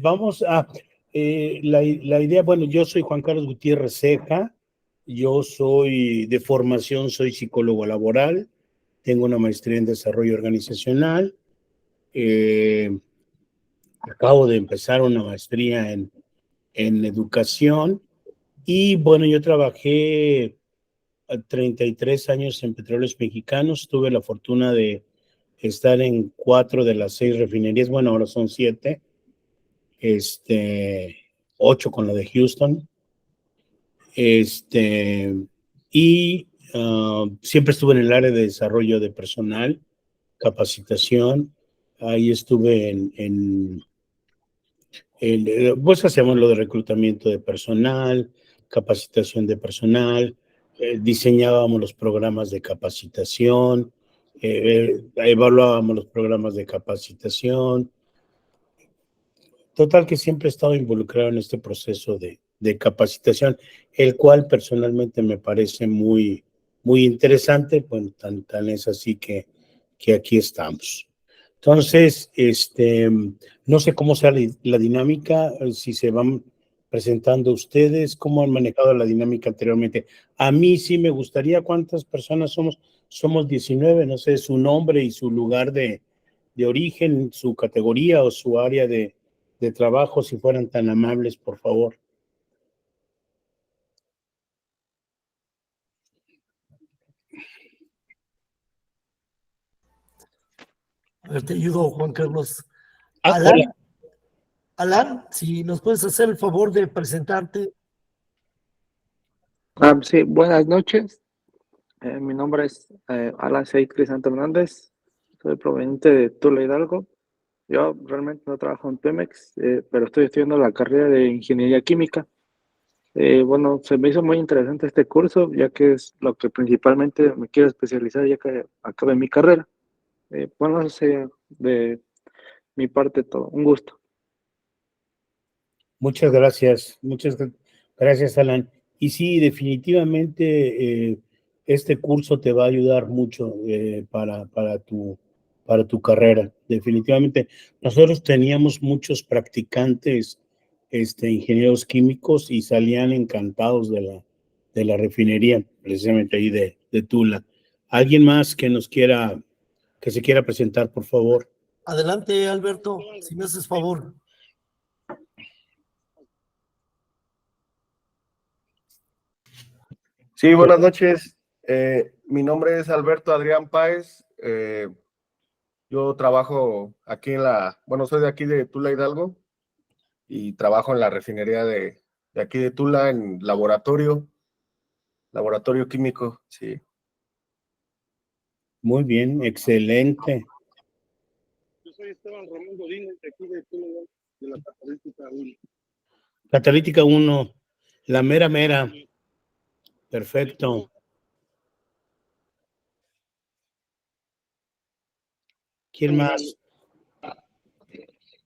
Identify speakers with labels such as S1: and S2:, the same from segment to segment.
S1: Vamos a la idea, bueno, yo soy Juan Carlos Gutiérrez Ceja, yo soy de formación, soy psicólogo laboral, tengo una maestría en desarrollo organizacional, acabo de empezar una maestría en educación y bueno, yo trabajé 33 años en Petróleos Mexicanos, tuve la fortuna de estar en 4 de las 6 refinerías, bueno, ahora son 7, 8 con la de Houston, y siempre estuve en el área de desarrollo de personal, capacitación, ahí estuve pues hacemos lo de reclutamiento de personal, capacitación de personal, diseñábamos los programas de capacitación, evaluábamos los programas de capacitación. Total que siempre he estado involucrado en este proceso de capacitación, el cual personalmente me parece muy, muy interesante, pues tan es así que aquí estamos. Entonces, no sé cómo sea la dinámica, si se van presentando ustedes, cómo han manejado la dinámica anteriormente. A mí sí me gustaría, ¿cuántas personas somos? Somos 19, no sé, su nombre y su lugar de origen, su categoría o su área de trabajo, si fueran tan amables, por favor.
S2: A ver, te ayudo, Juan Carlos.
S1: Hola.
S2: Alan, si nos puedes hacer el favor de presentarte.
S3: Sí, buenas noches. Mi nombre es Alan Seid Crisanto Hernández. Soy proveniente de Tula Hidalgo. Yo realmente no trabajo en Pemex, pero estoy estudiando la carrera de Ingeniería Química. Bueno, se me hizo muy interesante este curso, ya que es lo que principalmente me quiero especializar ya que acabe mi carrera. Bueno, eso sería de mi parte todo. Un gusto.
S1: Muchas gracias, Alan. Y sí, definitivamente este curso te va a ayudar mucho para tu carrera. Definitivamente, nosotros teníamos muchos practicantes, ingenieros químicos y salían encantados de la refinería, precisamente ahí de Tula. ¿Alguien más que se quiera presentar, por favor?
S2: Adelante, Alberto, si me haces favor.
S4: Sí, buenas noches. Mi nombre es Alberto Adrián Páez. Yo trabajo aquí bueno, soy de aquí de Tula Hidalgo y trabajo en la refinería de aquí de Tula en laboratorio químico, sí.
S1: Muy bien, excelente.
S5: Yo soy Esteban Ramón Godínez, de aquí de Tula, de la Catalítica 1.
S1: Catalítica 1, la mera mera. Perfecto. ¿Quién más?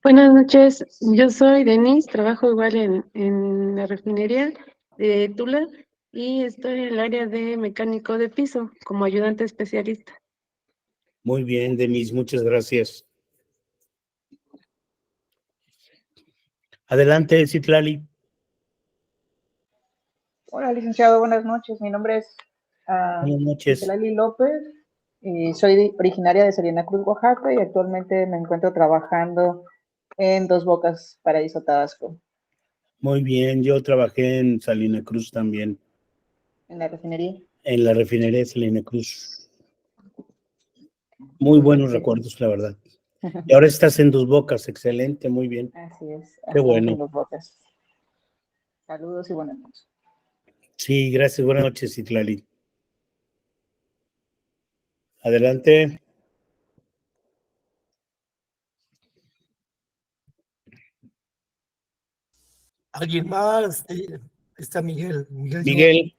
S6: Buenas noches, yo soy Denise, trabajo igual en la refinería de Tula y estoy en el área de mecánico de piso como ayudante especialista.
S1: Muy bien, Denise, muchas gracias. Adelante, Citlali.
S7: Hola, licenciado, buenas noches. Mi nombre es
S1: Buenas noches.
S7: Citlali López y soy originaria de Salina Cruz, Oaxaca, y actualmente me encuentro trabajando en Dos Bocas, Paraíso, Tabasco.
S1: Muy bien, yo trabajé en Salina Cruz también.
S7: ¿En la refinería?
S1: En la refinería de Salina Cruz. Muy buenos recuerdos, la verdad. Y ahora estás en Dos Bocas, excelente, muy bien.
S7: Así es.
S1: Qué bueno.
S7: En Dos Bocas. Saludos y buenas noches.
S1: Sí, gracias, buenas noches, Citlali. Adelante.
S2: ¿Alguien más? Está Miguel.
S1: Miguel.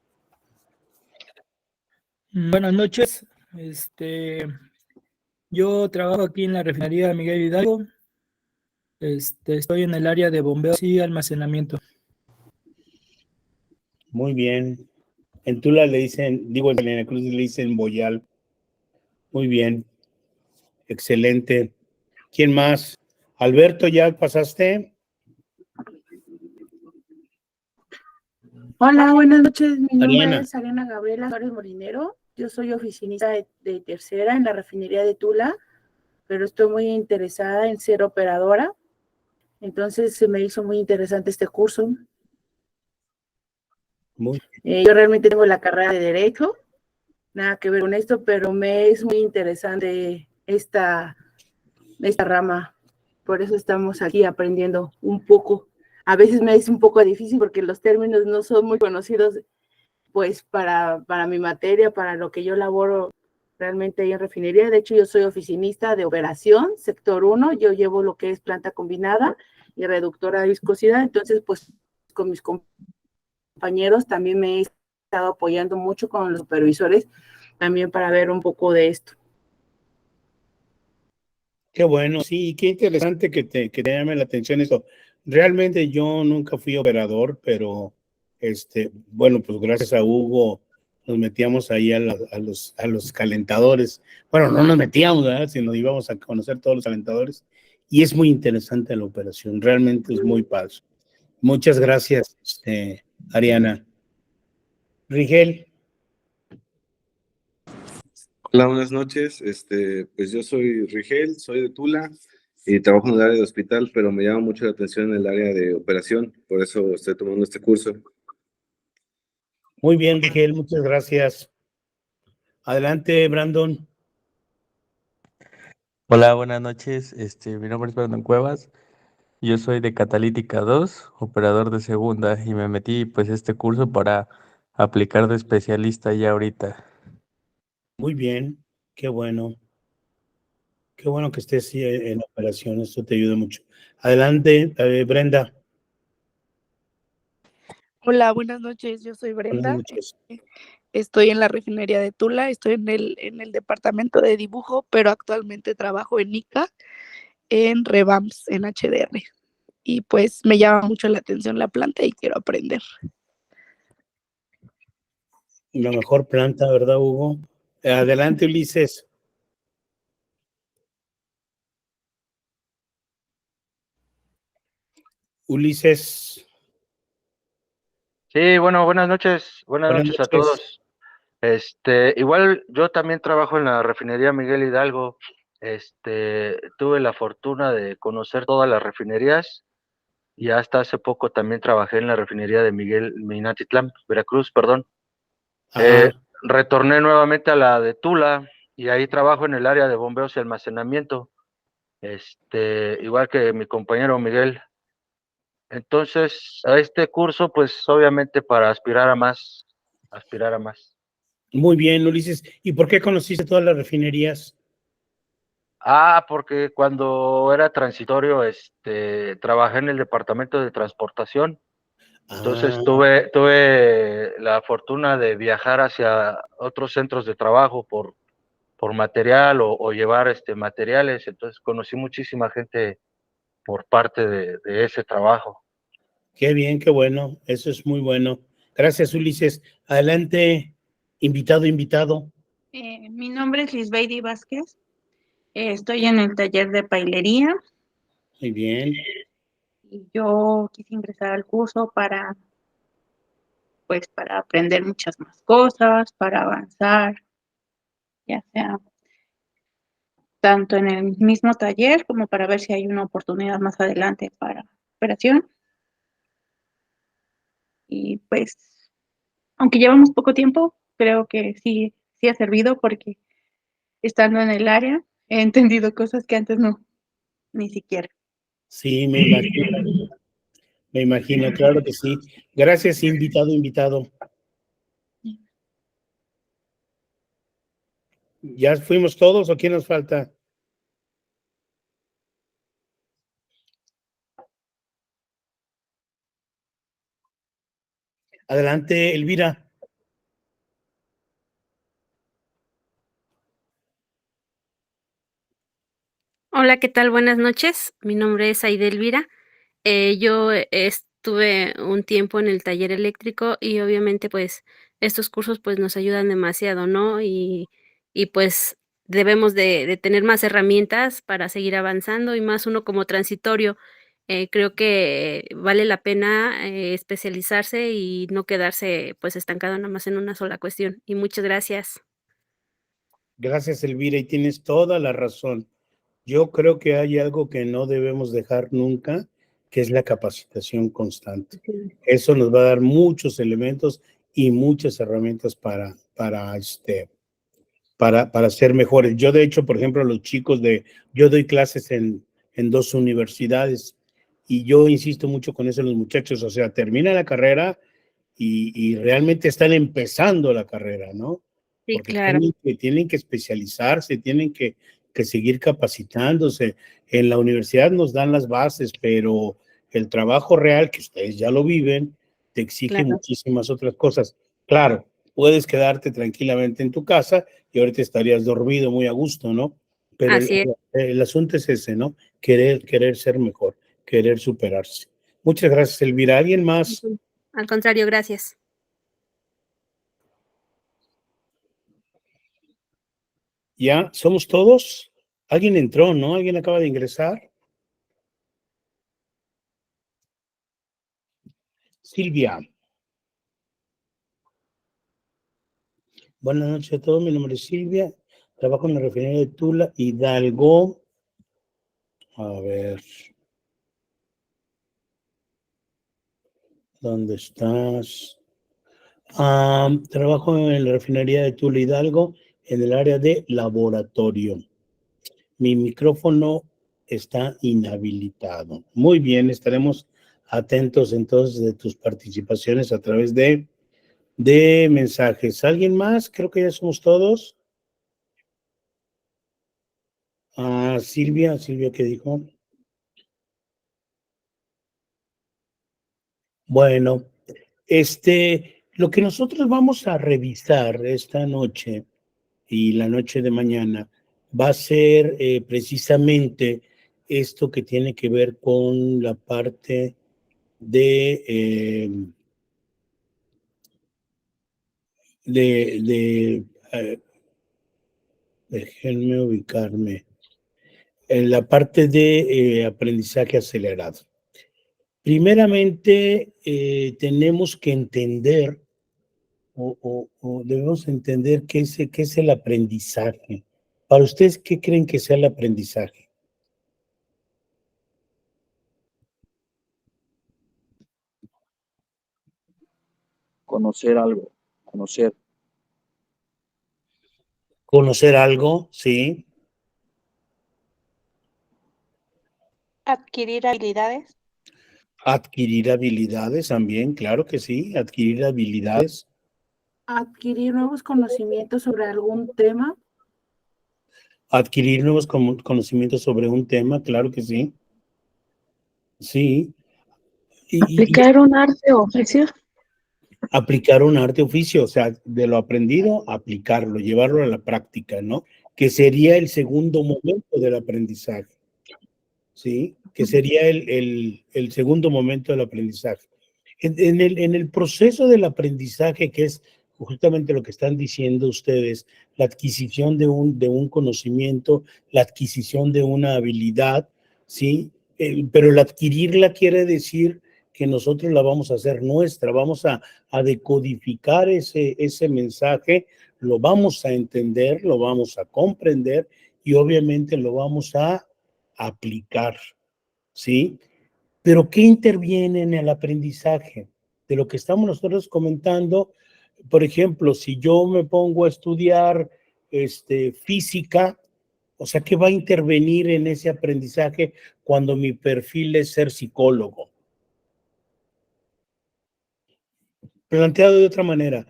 S8: Buenas noches. Yo trabajo aquí en la refinería Miguel Hidalgo. Estoy en el área de bombeos y almacenamiento.
S1: Muy bien. En Tula le dicen, digo en Salina Cruz le dicen boyal. Muy bien. Excelente. ¿Quién más? Alberto, ¿ya pasaste?
S9: Hola, buenas noches. Mi nombre
S1: Ariana.
S9: es Ariana Gabriela Suárez Molinero. Yo soy oficinista de tercera en la refinería de Tula, pero estoy muy interesada en ser operadora. Entonces se me hizo muy interesante este curso.
S1: Muy
S9: Yo realmente tengo la carrera de Derecho, nada que ver con esto, pero me es muy interesante esta rama. Por eso estamos aquí aprendiendo un poco. A veces me es un poco difícil porque los términos no son muy conocidos, pues para mi materia, para lo que yo laboro realmente ahí en refinería. De hecho, yo soy oficinista de operación, sector 1, yo llevo lo que es planta combinada y reductora de viscosidad, entonces pues con mis compañeros también me he estado apoyando mucho con los supervisores también para ver un poco de esto.
S1: Qué bueno, sí, qué interesante que te llame la atención eso. Realmente yo nunca fui operador, pero bueno, pues gracias a Hugo nos metíamos ahí a los calentadores. Bueno, no nos metíamos, ¿verdad? Sino íbamos a conocer todos los calentadores. Y es muy interesante la operación, realmente es muy padre. Muchas gracias, Ariana. Rigel.
S10: Hola, buenas noches. Pues yo soy Rigel, soy de Tula y trabajo en el área de hospital, pero me llama mucho la atención el área de operación, por eso estoy tomando este curso.
S1: Muy bien, Rigel, muchas gracias. Adelante, Brandon.
S11: Hola, buenas noches. Mi nombre es Brandon Cuevas. Yo soy de Catalítica 2, operador de segunda, y me metí pues a este curso para aplicar de especialista ya ahorita.
S1: Muy bien, qué bueno. Qué bueno que estés en operación, esto te ayuda mucho. Adelante, Brenda.
S12: Hola, buenas noches. Yo soy
S1: Buenas
S12: Brenda.
S1: noches.
S12: Estoy en la refinería de Tula, estoy en el departamento de dibujo, pero actualmente trabajo en ICA, en Revamps, en HDR. Y pues me llama mucho la atención la planta y quiero aprender.
S1: La mejor planta, ¿verdad, Hugo? Adelante, Ulises. Ulises.
S13: Sí, bueno, buenas noches a
S1: Buenas noches.
S13: todos. Igual yo también trabajo en la refinería Miguel Hidalgo. Tuve la fortuna de conocer todas las refinerías y hasta hace poco también trabajé en la refinería de Minatitlán, Veracruz, perdón.
S1: Ah,
S13: Retorné nuevamente a la de Tula y ahí trabajo en el área de bombeos y almacenamiento. Igual que mi compañero Miguel. Entonces, a este curso, pues obviamente para aspirar a más, aspirar a más.
S1: muy bien, Ulises. ¿Y por qué conociste todas las refinerías?
S13: Porque cuando era transitorio, trabajé en el departamento de transportación. Entonces
S1: Ah,
S13: tuve la fortuna de viajar hacia otros centros de trabajo por material o llevar materiales. Entonces conocí muchísima gente por parte de ese trabajo.
S1: qué bien, qué bueno. Eso es muy bueno. Gracias, Ulises. Adelante, invitado.
S14: Mi nombre es Lisbeidy Vázquez. Estoy en el taller de pailería
S1: Muy bien.
S14: y yo quise ingresar al curso para aprender muchas más cosas, para avanzar, ya sea tanto en el mismo taller como para ver si hay una oportunidad más adelante para operación. Y pues, aunque llevamos poco tiempo, creo que sí ha servido porque estando en el área he entendido cosas que antes no, ni siquiera.
S1: Sí, me imagino. Me imagino, claro que sí. Gracias, invitado. ¿Ya fuimos todos o quién nos falta? Adelante, Elvira.
S15: Hola, ¿qué tal? Buenas noches. Mi nombre es Aide Elvira. Yo estuve un tiempo en el taller eléctrico y obviamente pues estos cursos pues nos ayudan demasiado, ¿no? Y pues debemos de tener más herramientas para seguir avanzando y más uno como transitorio. Creo que vale la pena especializarse y no quedarse pues estancado nada más en una sola cuestión. Y muchas gracias.
S1: Gracias, Elvira, y tienes toda la razón. Yo creo que hay algo que no debemos dejar nunca, que es la capacitación constante. Eso nos va a dar muchos elementos y muchas herramientas para ser mejores. Yo, de hecho, por ejemplo, yo doy clases en 2 universidades y yo insisto mucho con eso en los muchachos, o sea, terminan la carrera y realmente están empezando la carrera, ¿no?
S15: Sí,
S1: Porque
S15: claro.
S1: tienen que especializarse, tienen que seguir capacitándose. En la universidad nos dan las bases, pero el trabajo real, que ustedes ya lo viven, te exige
S15: Claro.
S1: muchísimas otras cosas. Claro, puedes quedarte tranquilamente en tu casa y ahorita estarías dormido muy a gusto, ¿no? Pero
S15: Así es.
S1: el asunto es ese, ¿no? Querer ser mejor, querer superarse. Muchas gracias, Elvira. ¿Alguien más?
S15: Al contrario, gracias.
S1: ¿Ya? ¿Somos todos? Alguien entró, ¿no? ¿Alguien acaba de ingresar? Silvia. Buenas noches a todos. Mi nombre es Silvia. Trabajo en la refinería de Tula, Hidalgo. A ver. ¿Dónde estás? Trabajo en la refinería de Tula, Hidalgo, en el área de laboratorio. Mi micrófono está inhabilitado. Muy bien, estaremos atentos entonces de tus participaciones a través de mensajes. ¿Alguien más? Creo que ya somos todos. Silvia, ¿qué dijo? Bueno, lo que nosotros vamos a revisar esta noche y la noche de mañana va a ser precisamente esto que tiene que ver con la parte de déjenme ubicarme, en la parte de aprendizaje acelerado. Primeramente, tenemos que entender o debemos entender qué es el aprendizaje. Para ustedes, ¿qué creen que sea el aprendizaje?
S16: Conocer algo, conocer.
S1: Conocer algo, sí.
S14: Adquirir habilidades.
S1: Adquirir habilidades también, claro que sí, adquirir habilidades.
S9: Adquirir nuevos conocimientos sobre algún tema.
S1: Adquirir nuevos conocimientos sobre un tema, claro que sí. Sí.
S6: Aplicar un arte o oficio.
S1: Aplicar un arte oficio, o sea, de lo aprendido, aplicarlo, llevarlo a la práctica, ¿no? Que sería el segundo momento del aprendizaje, ¿sí? Que sería el segundo momento del aprendizaje. En el proceso del aprendizaje, que es justamente lo que están diciendo ustedes, la adquisición de un conocimiento, la adquisición de una habilidad, ¿sí? Pero el adquirirla quiere decir que nosotros la vamos a hacer nuestra, vamos a decodificar ese mensaje, lo vamos a entender, lo vamos a comprender y obviamente lo vamos a aplicar, ¿sí? Pero ¿qué interviene en el aprendizaje? De lo que estamos nosotros comentando, por ejemplo, si yo me pongo a estudiar física, o sea, ¿qué va a intervenir en ese aprendizaje cuando mi perfil es ser psicólogo? Planteado de otra manera,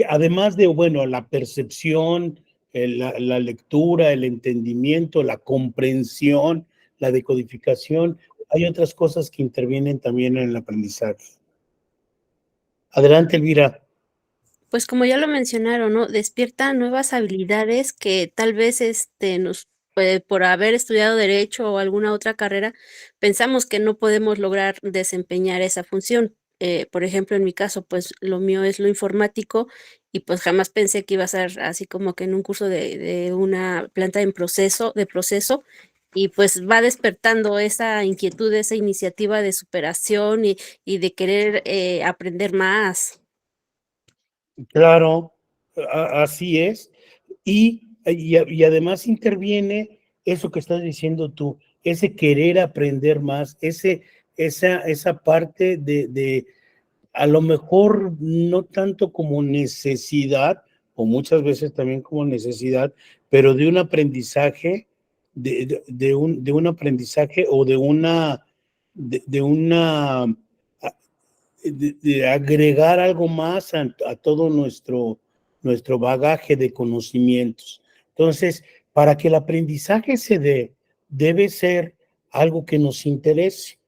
S1: además de, bueno, la percepción, la lectura, el entendimiento, la comprensión, la decodificación, hay otras cosas que intervienen también en el aprendizaje. Adelante, Elvira.
S15: Pues como ya lo mencionaron, ¿no? Despierta nuevas habilidades que tal vez por haber estudiado derecho o alguna otra carrera, pensamos que no podemos lograr desempeñar esa función. por ejemplo, en mi caso, pues lo mío es lo informático y pues jamás pensé que iba a ser así como que en un curso de una planta de proceso, y pues va despertando esa inquietud, esa iniciativa de superación y de querer aprender más.
S1: Claro, así es. Y además interviene eso que estás diciendo tú, ese querer aprender más, esa parte de a lo mejor no tanto como necesidad, o muchas veces también como necesidad, pero de un aprendizaje, de un aprendizaje o de una de agregar algo más a todo nuestro bagaje de conocimientos. Entonces, para que el aprendizaje se dé, debe ser algo que nos interese.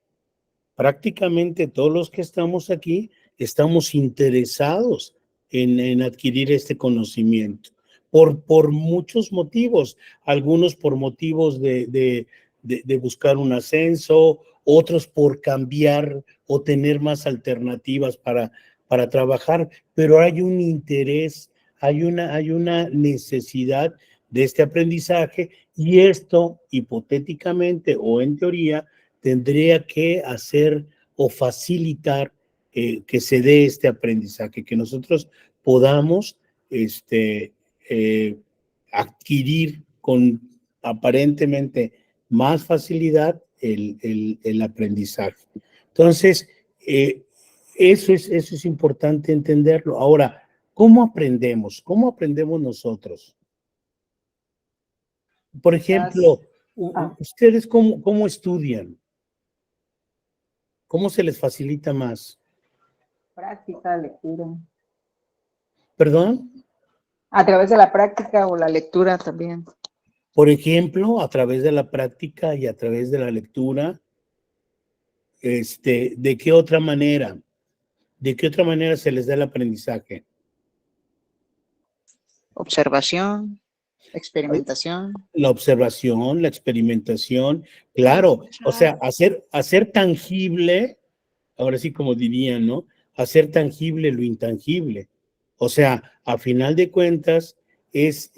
S1: Prácticamente todos los que estamos aquí estamos interesados en adquirir este conocimiento por muchos motivos, algunos por motivos de buscar un ascenso, otros por cambiar o tener más alternativas para trabajar, pero hay un interés, hay una necesidad de este aprendizaje y esto hipotéticamente o en teoría tendría que hacer o facilitar que se dé este aprendizaje, que nosotros podamos adquirir con aparentemente más facilidad el aprendizaje. Entonces, eso es importante entenderlo. Ahora, ¿cómo aprendemos? ¿Cómo aprendemos nosotros? Por ejemplo, ¿ustedes cómo estudian? ¿Cómo se les facilita más?
S7: Práctica, lectura.
S1: ¿Perdón?
S7: A través de la práctica o la lectura también.
S1: Por ejemplo, a través de la práctica y a través de la lectura, ¿de qué otra manera? ¿De qué otra manera se les da el aprendizaje?
S7: Observación, experimentación.
S1: La observación, la experimentación, claro, o sea, hacer tangible, ahora sí como dirían, ¿no? Hacer tangible lo intangible. O sea, a final de cuentas, es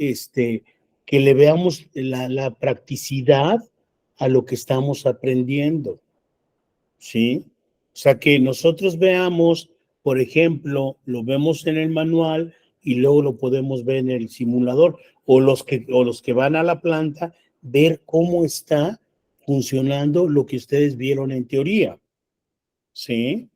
S1: que le veamos la practicidad a lo que estamos aprendiendo, ¿sí? O sea, que nosotros veamos, por ejemplo, lo vemos en el manual y luego lo podemos ver en el simulador, o los que van a la planta, ver cómo está funcionando lo que ustedes vieron en teoría, ¿sí?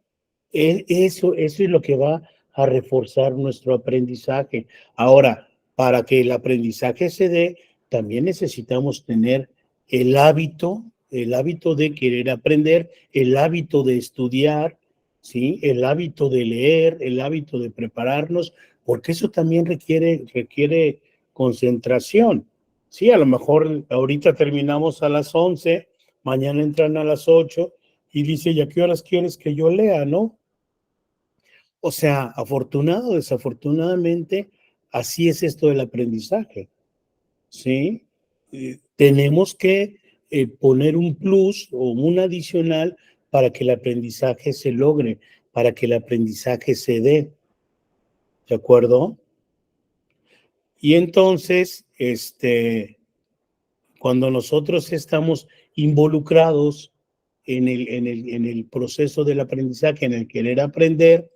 S1: Eso es lo que va a reforzar nuestro aprendizaje. Ahora, para que el aprendizaje se dé, también necesitamos tener el hábito de querer aprender, el hábito de estudiar, ¿sí? El hábito de leer, el hábito de prepararnos, porque eso también requiere concentración. Sí, a lo mejor ahorita terminamos a las 11, mañana entran a las 8 y dice, ¿y a qué horas quieres que yo lea, no? O sea, afortunado o desafortunadamente, así es esto del aprendizaje, ¿sí? Tenemos que poner un plus o un adicional para que el aprendizaje se logre, para que el aprendizaje se dé, ¿de acuerdo? Y entonces, cuando nosotros estamos involucrados en el proceso del aprendizaje, en el querer aprender,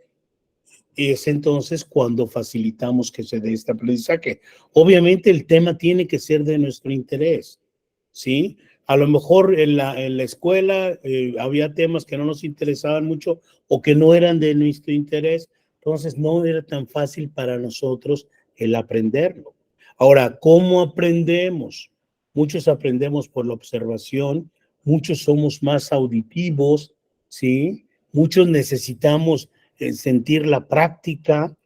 S1: es entonces cuando facilitamos que se dé este aprendizaje. Obviamente el tema tiene que ser de nuestro interés, ¿sí? A lo mejor en la escuela había temas que no nos interesaban mucho o que no eran de nuestro interés, entonces no era tan fácil para nosotros el aprenderlo. Ahora, ¿cómo aprendemos? Muchos aprendemos por la observación, muchos somos más auditivos, ¿sí? Muchos necesitamos sentir la práctica,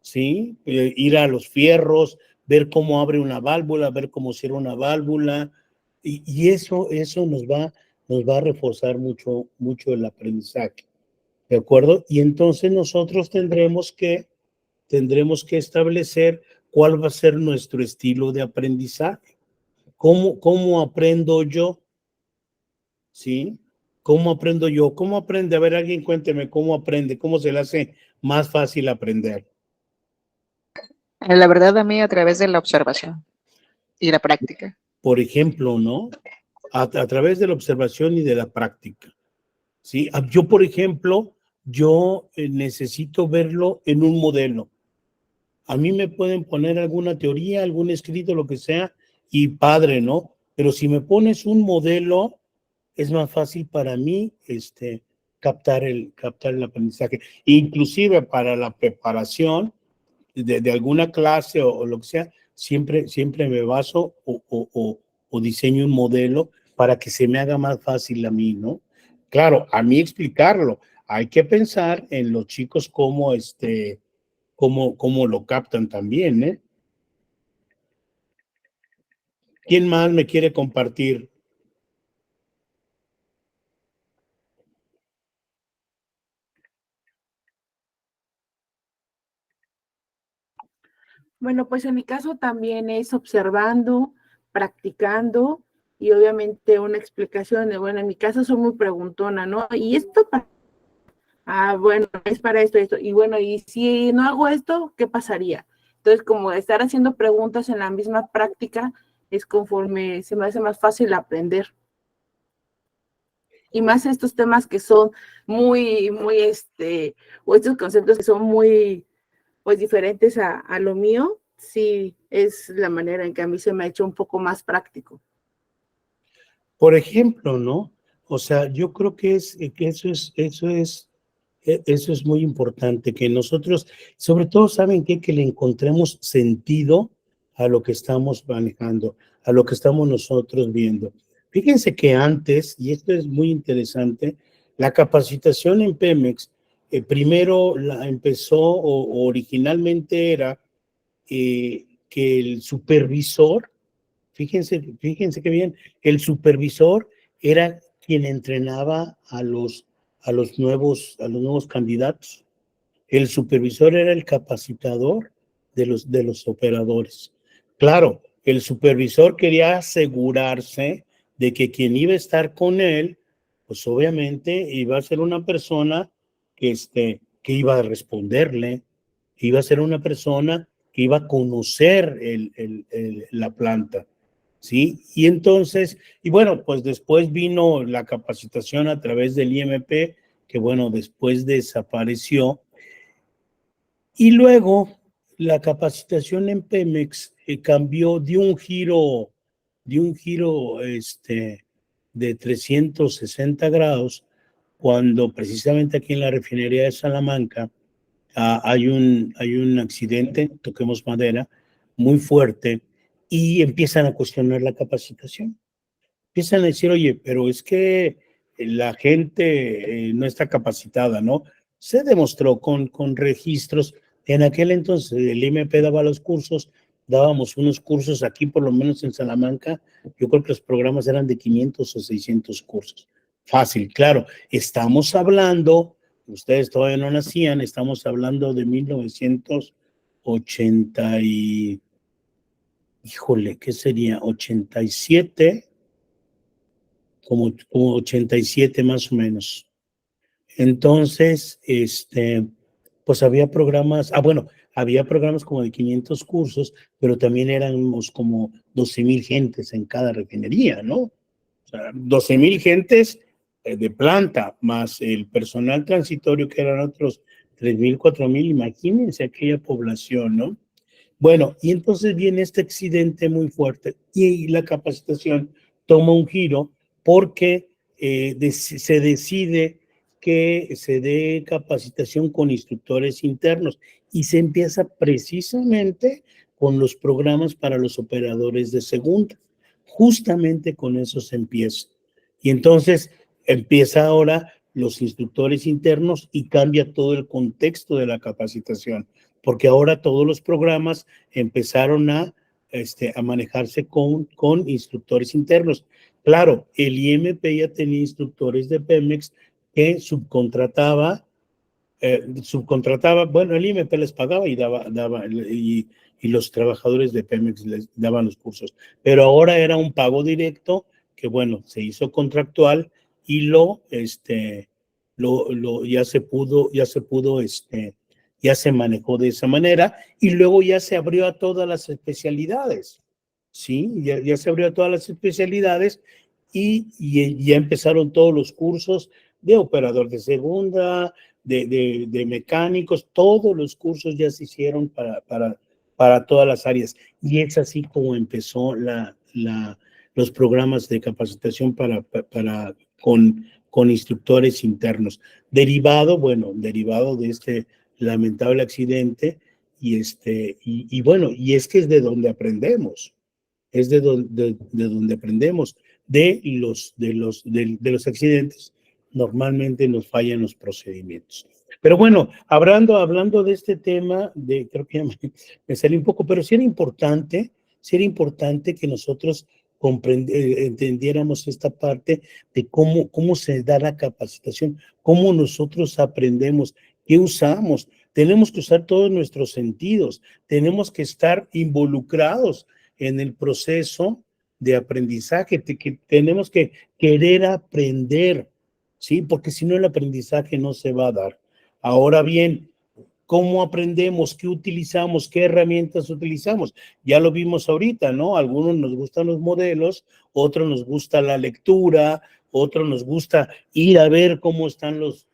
S1: ¿sí? Ir a los fierros, ver cómo abre una válvula, ver cómo cierra una válvula, y eso nos va a reforzar mucho el aprendizaje, ¿de acuerdo? Y entonces nosotros tendremos que establecer cuál va a ser nuestro estilo de aprendizaje. ¿Cómo aprendo yo? ¿Sí? ¿Cómo aprendo yo? ¿Cómo aprende? A ver, alguien cuénteme cómo aprende, cómo se le hace más fácil aprender.
S17: La verdad, a mí a través de la observación y la práctica.
S1: Por ejemplo, ¿no? A través de la observación y de la práctica. ¿Sí? Yo, por ejemplo, yo necesito verlo en un modelo. A mí me pueden poner alguna teoría, algún escrito, lo que sea, y padre, ¿no? Pero si me pones un modelo, es más fácil para mí captar el aprendizaje. Inclusive para la preparación de alguna clase o lo que sea, siempre me baso o diseño un modelo para que se me haga más fácil a mí, ¿no? Claro, a mí explicarlo. Hay que pensar en los chicos cómo lo captan también, ¿eh? ¿Quién más me quiere compartir?
S9: Bueno, pues en mi caso también es observando, practicando y obviamente una explicación de, bueno, en mi caso soy muy preguntona, ¿no? Y esto, bueno, es para esto, y bueno, y si no hago esto, ¿qué pasaría? Entonces, como estar haciendo preguntas en la misma práctica es conforme se me hace más fácil aprender. Y más estos temas que son muy, o estos conceptos que son muy, pues diferentes a lo mío, sí, es la manera en que a mí se me ha hecho un poco más práctico.
S1: Por ejemplo, ¿no? O sea, yo creo que eso es muy importante, que nosotros, sobre todo, ¿saben qué? Que le encontremos sentido a lo que estamos manejando, a lo que estamos nosotros viendo. Fíjense que antes, y esto es muy interesante, la capacitación en Pemex, primero la empezó o originalmente era que el supervisor, fíjense qué bien, el supervisor era quien entrenaba a los nuevos candidatos. El supervisor era el capacitador de los operadores. Claro, el supervisor quería asegurarse de que quien iba a estar con él, pues obviamente iba a ser una persona que iba a responderle, iba a ser una persona que iba a conocer la planta, ¿sí? Y entonces, y bueno, pues después vino la capacitación a través del IMP, que bueno, después desapareció, y luego la capacitación en Pemex cambió, dio un giro de 360 grados, cuando precisamente aquí en la refinería de Salamanca hay un accidente, toquemos madera, muy fuerte, y empiezan a cuestionar la capacitación. Empiezan a decir, oye, pero es que la gente no está capacitada, ¿no? Se demostró con registros. En aquel entonces el IMP daba los cursos, dábamos unos cursos aquí, por lo menos en Salamanca, yo creo que los programas eran de 500 o 600 cursos. Fácil, claro. Estamos hablando, ustedes todavía no nacían, estamos hablando de 1980 y, híjole, ¿qué sería? 87, como 87 más o menos. Entonces, pues había programas, había programas como de 500 cursos, pero también éramos como 12,000 gentes en cada refinería, ¿no? O sea, 12,000 gentes de planta, más el personal transitorio, que eran otros 3,000, 4,000, imagínense aquella población, ¿no? Bueno, y entonces viene este accidente muy fuerte y la capacitación toma un giro porque se decide que se dé capacitación con instructores internos y se empieza precisamente con los programas para los operadores de segunda. Justamente con eso se empieza. Y entonces empieza ahora los instructores internos y cambia todo el contexto de la capacitación, porque ahora todos los programas empezaron a manejarse con instructores internos. Claro, el IMP ya tenía instructores de Pemex que subcontrataba, bueno, el IMP les pagaba y los trabajadores de Pemex les daban los cursos, pero ahora era un pago directo que, bueno, se hizo contractual y ya se manejó de esa manera, y luego ya se abrió a todas las especialidades, ¿sí? Ya se abrió a todas las especialidades y ya empezaron todos los cursos de operador de segunda, de mecánicos, todos los cursos ya se hicieron para todas las áreas. Y es así como empezó los programas de capacitación con instructores internos. Derivado de este lamentable accidente, y bueno, y es que es de donde aprendemos, es de donde aprendemos. De los accidentes, normalmente nos fallan los procedimientos. Pero bueno, hablando de este tema, creo que ya me salí un poco, pero sí era importante que nosotros entendiéramos esta parte de cómo se da la capacitación, cómo nosotros aprendemos, qué usamos. Tenemos que usar todos nuestros sentidos, tenemos que estar involucrados en el proceso de aprendizaje, que tenemos que querer aprender, ¿sí? Porque si no, el aprendizaje no se va a dar. Ahora bien, ¿cómo aprendemos? ¿Qué utilizamos? ¿Qué herramientas utilizamos? Ya lo vimos ahorita, ¿no? Algunos nos gustan los modelos, otros nos gusta la lectura, otros nos gusta ir a ver cómo están los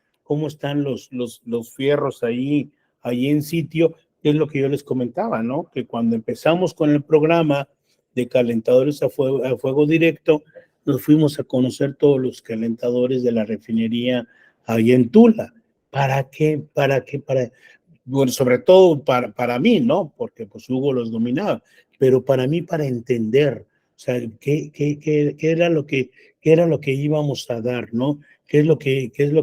S1: fierros ahí en sitio, que es lo que yo les comentaba, ¿no? Que cuando empezamos con el programa de calentadores a fuego directo, nos fuimos a conocer todos los calentadores de la refinería ahí en Tula. ¿Para qué? Bueno, sobre todo para mí, ¿no? Porque pues Hugo los dominaba, pero para mí, para entender, o sea, qué era lo que íbamos a dar, ¿no? ¿Qué es lo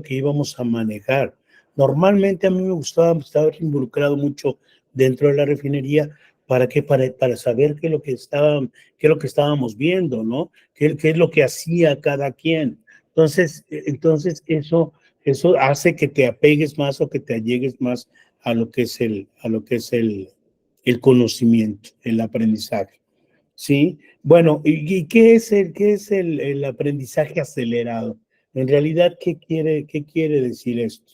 S1: que íbamos a manejar? Normalmente a mí me gustaba estar involucrado mucho dentro de la refinería. ¿Para qué? Para saber qué es lo que estábamos viendo, ¿no? ¿Qué es lo que hacía cada quien? Entonces eso hace que te apegues más o que te allegues más a lo que es el conocimiento, el aprendizaje, ¿sí? Bueno, ¿y qué es el aprendizaje acelerado? En realidad, ¿qué quiere decir esto?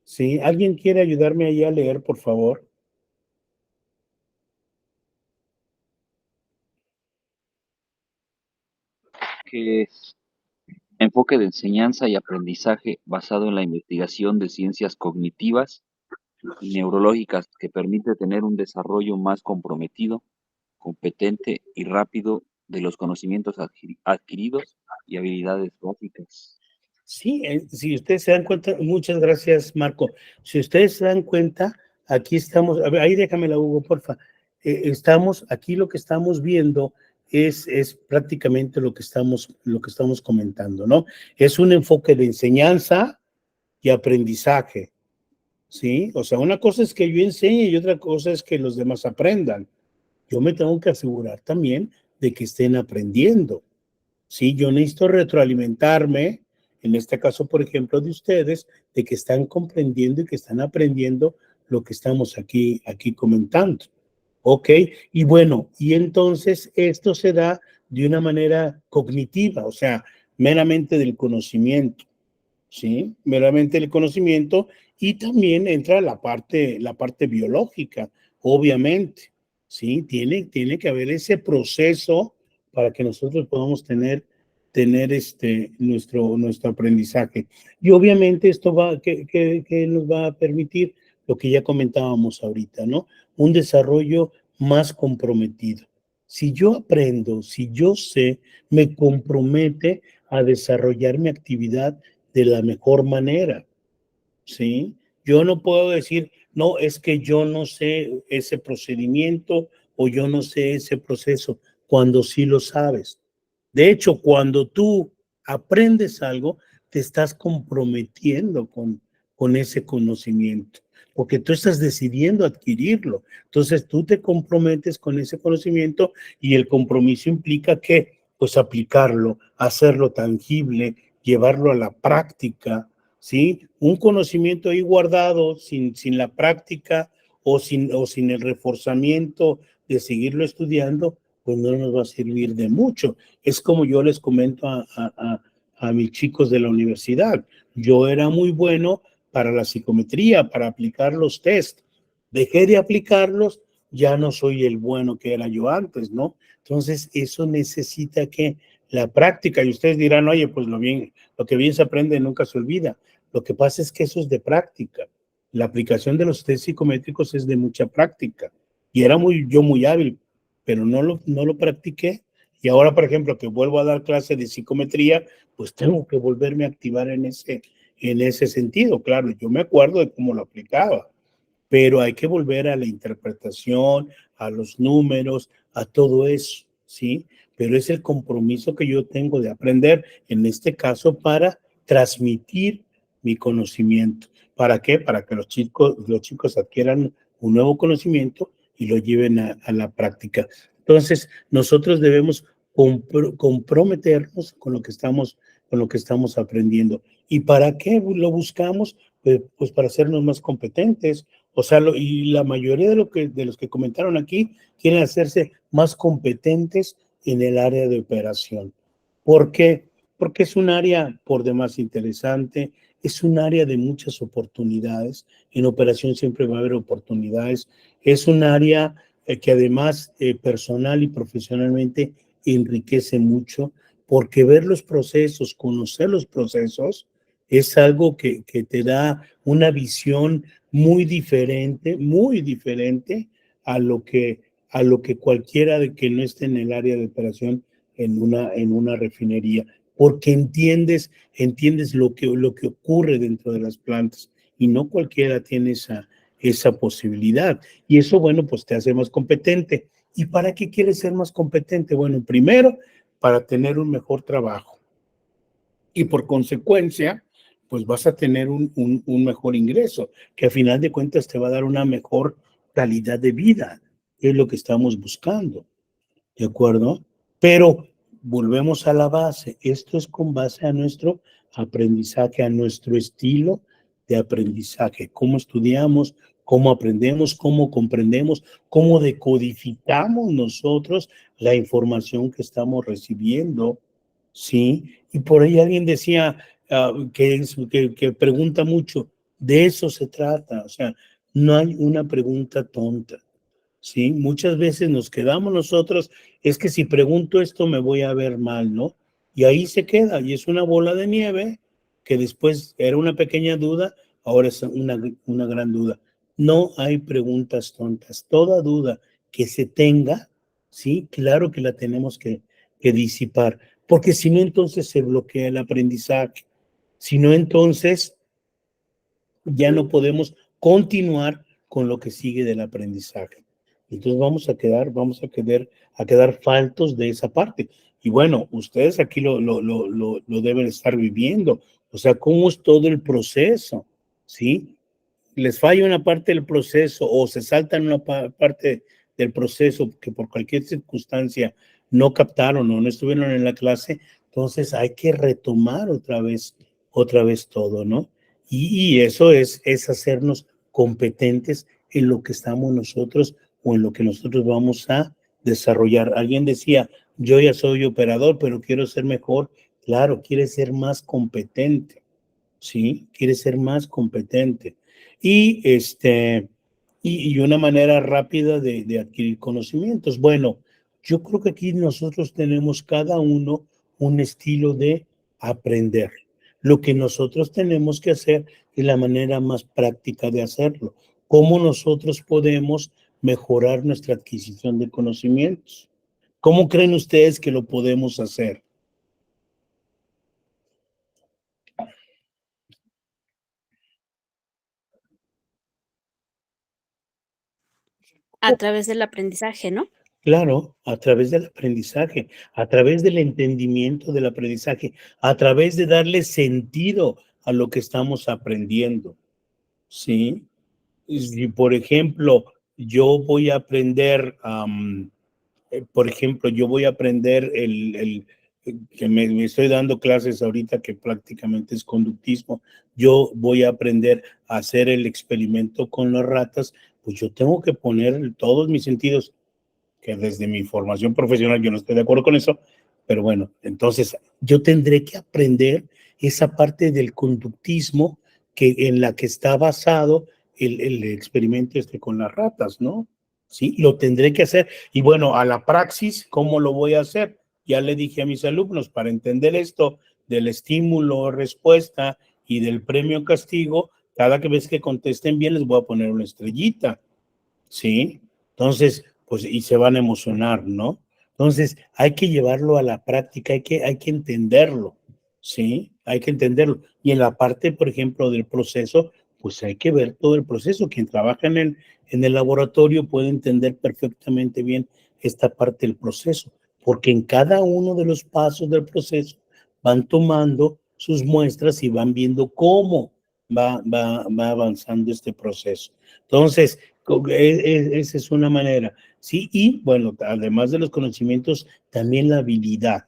S1: ¿Sí? ¿Alguien quiere ayudarme ahí a leer, por favor?
S16: Que es enfoque de enseñanza y aprendizaje basado en la investigación de ciencias cognitivas y neurológicas que permite tener un desarrollo más comprometido, competente y rápido de los conocimientos adquiridos y habilidades básicas.
S1: Sí, si ustedes se dan cuenta, muchas gracias, Marco. Si ustedes se dan cuenta, aquí estamos, a ver, ahí déjamela, Hugo, porfa. Aquí lo que estamos viendo es prácticamente lo que estamos comentando, ¿no? Es un enfoque de enseñanza y aprendizaje, ¿sí? O sea, una cosa es que yo enseñe y otra cosa es que los demás aprendan. Yo me tengo que asegurar también de que estén aprendiendo, ¿sí? Yo necesito retroalimentarme, en este caso, por ejemplo, de ustedes, de que están comprendiendo y que están aprendiendo lo que estamos aquí comentando. ¿Ok? Y bueno, y entonces esto se da de una manera cognitiva, o sea, meramente del conocimiento, ¿sí? Meramente del conocimiento, y también entra la parte biológica, obviamente, ¿sí? Tiene que haber ese proceso para que nosotros podamos tener nuestro aprendizaje. Y obviamente esto que nos va a permitir lo que ya comentábamos ahorita, ¿no? Un desarrollo más comprometido. Si yo aprendo, si yo sé, me compromete a desarrollar mi actividad de la mejor manera, ¿sí? Yo no puedo decir, no, es que yo no sé ese procedimiento o yo no sé ese proceso, cuando sí lo sabes. De hecho, cuando tú aprendes algo, te estás comprometiendo con ese conocimiento, porque tú estás decidiendo adquirirlo. Entonces, tú te comprometes con ese conocimiento y el compromiso implica que, pues, aplicarlo, hacerlo tangible, llevarlo a la práctica, ¿sí? Un conocimiento ahí guardado sin la práctica o sin el reforzamiento de seguirlo estudiando, pues no nos va a servir de mucho. Es como yo les comento a a mis chicos de la universidad. Yo era muy bueno para la psicometría, para aplicar los test. Dejé de aplicarlos, ya no soy el bueno que era yo antes, ¿no? Entonces, eso necesita que la práctica, y ustedes dirán, oye, pues lo que bien se aprende nunca se olvida. Lo que pasa es que eso es de práctica. La aplicación de los test psicométricos es de mucha práctica. Y era yo muy hábil, pero no lo practiqué. Y ahora, por ejemplo, que vuelvo a dar clase de psicometría, pues tengo que volverme a activar en ese sentido. Claro, yo me acuerdo de cómo lo aplicaba, pero hay que volver a la interpretación, a los números, a todo eso, ¿sí? Pero es el compromiso que yo tengo de aprender, en este caso, para transmitir mi conocimiento. ¿Para qué? Para que los chicos adquieran un nuevo conocimiento y lo lleven a la práctica. Entonces, nosotros debemos comprometernos con lo que estamos aprendiendo. ¿Y para qué lo buscamos? Pues para hacernos más competentes. O sea, y la mayoría de los que comentaron aquí quieren hacerse más competentes en el área de operación. ¿Por qué? Porque es un área por demás interesante, es un área de muchas oportunidades. En operación siempre va a haber oportunidades. Es un área que además personal y profesionalmente enriquece mucho, porque ver los procesos, conocer los procesos, es algo que te da una visión muy diferente a lo que cualquiera de que no esté en el área de operación en una refinería, porque entiendes lo que ocurre dentro de las plantas, y no cualquiera tiene esa posibilidad. Y eso, bueno, pues te hace más competente. ¿Y para qué quieres ser más competente? Bueno, primero, para tener un mejor trabajo. Y por consecuencia, pues vas a tener un mejor ingreso, que a final de cuentas te va a dar una mejor calidad de vida. Es lo que estamos buscando, ¿de acuerdo? Pero volvemos a la base. Esto es con base a nuestro aprendizaje, a nuestro estilo de aprendizaje. Cómo estudiamos, cómo aprendemos, cómo comprendemos, cómo decodificamos nosotros la información que estamos recibiendo, ¿sí? Y por ahí alguien decía que pregunta mucho. De eso se trata. O sea, no hay una pregunta tonta, ¿sí? Muchas veces nos quedamos nosotros, es que si pregunto esto me voy a ver mal, ¿no? Y ahí se queda, y es una bola de nieve que después era una pequeña duda, ahora es una gran duda. No hay preguntas tontas. Toda duda que se tenga, ¿sí? Claro que la tenemos que disipar, porque si no, entonces se bloquea el aprendizaje. Si no, entonces ya no podemos continuar con lo que sigue del aprendizaje. Entonces vamos a quedar faltos de esa parte. Y bueno, ustedes aquí lo deben estar viviendo. O sea, cómo es todo el proceso, ¿sí? Les falla una parte del proceso o se saltan una parte del proceso que por cualquier circunstancia no captaron o no estuvieron en la clase, entonces hay que retomar otra vez todo, ¿no? Y eso es hacernos competentes en lo que estamos nosotros o en lo que nosotros vamos a desarrollar. Alguien decía, yo ya soy operador, pero quiero ser mejor. Claro, quiere ser más competente, ¿sí? Quiere ser más competente. Y una manera rápida de adquirir conocimientos. Bueno, yo creo que aquí nosotros tenemos cada uno un estilo de aprender. Lo que nosotros tenemos que hacer es la manera más práctica de hacerlo. ¿Cómo nosotros podemos mejorar nuestra adquisición de conocimientos? ¿Cómo creen ustedes que lo podemos hacer?
S15: A través del aprendizaje, ¿no?
S1: Claro, a través del aprendizaje, a través del entendimiento del aprendizaje, a través de darle sentido a lo que estamos aprendiendo, ¿sí? Si, por ejemplo, yo voy a aprender, que me estoy dando clases ahorita que prácticamente es conductismo, yo voy a aprender a hacer el experimento con las ratas, pues yo tengo que poner todos mis sentidos, que desde mi formación profesional yo no estoy de acuerdo con eso, Pero bueno, entonces yo tendré que aprender esa parte del conductismo en la que está basado el experimento con las ratas, ¿no? Sí, lo tendré que hacer. Y bueno, a la praxis, ¿cómo lo voy a hacer? Ya le dije a mis alumnos, para entender esto del estímulo-respuesta y del premio-castigo, cada vez que contesten bien les voy a poner una estrellita, ¿sí? Entonces, pues, y se van a emocionar, ¿no? Entonces, hay que llevarlo a la práctica, hay que entenderlo, ¿sí? Hay que entenderlo. Y en la parte, por ejemplo, del proceso, pues hay que ver todo el proceso. Quien trabaja en el laboratorio puede entender perfectamente bien esta parte del proceso, porque en cada uno de los pasos del proceso van tomando sus muestras y van viendo cómo va avanzando este proceso. Entonces, esa es una manera, ¿sí? Y bueno, además de los conocimientos, también la habilidad,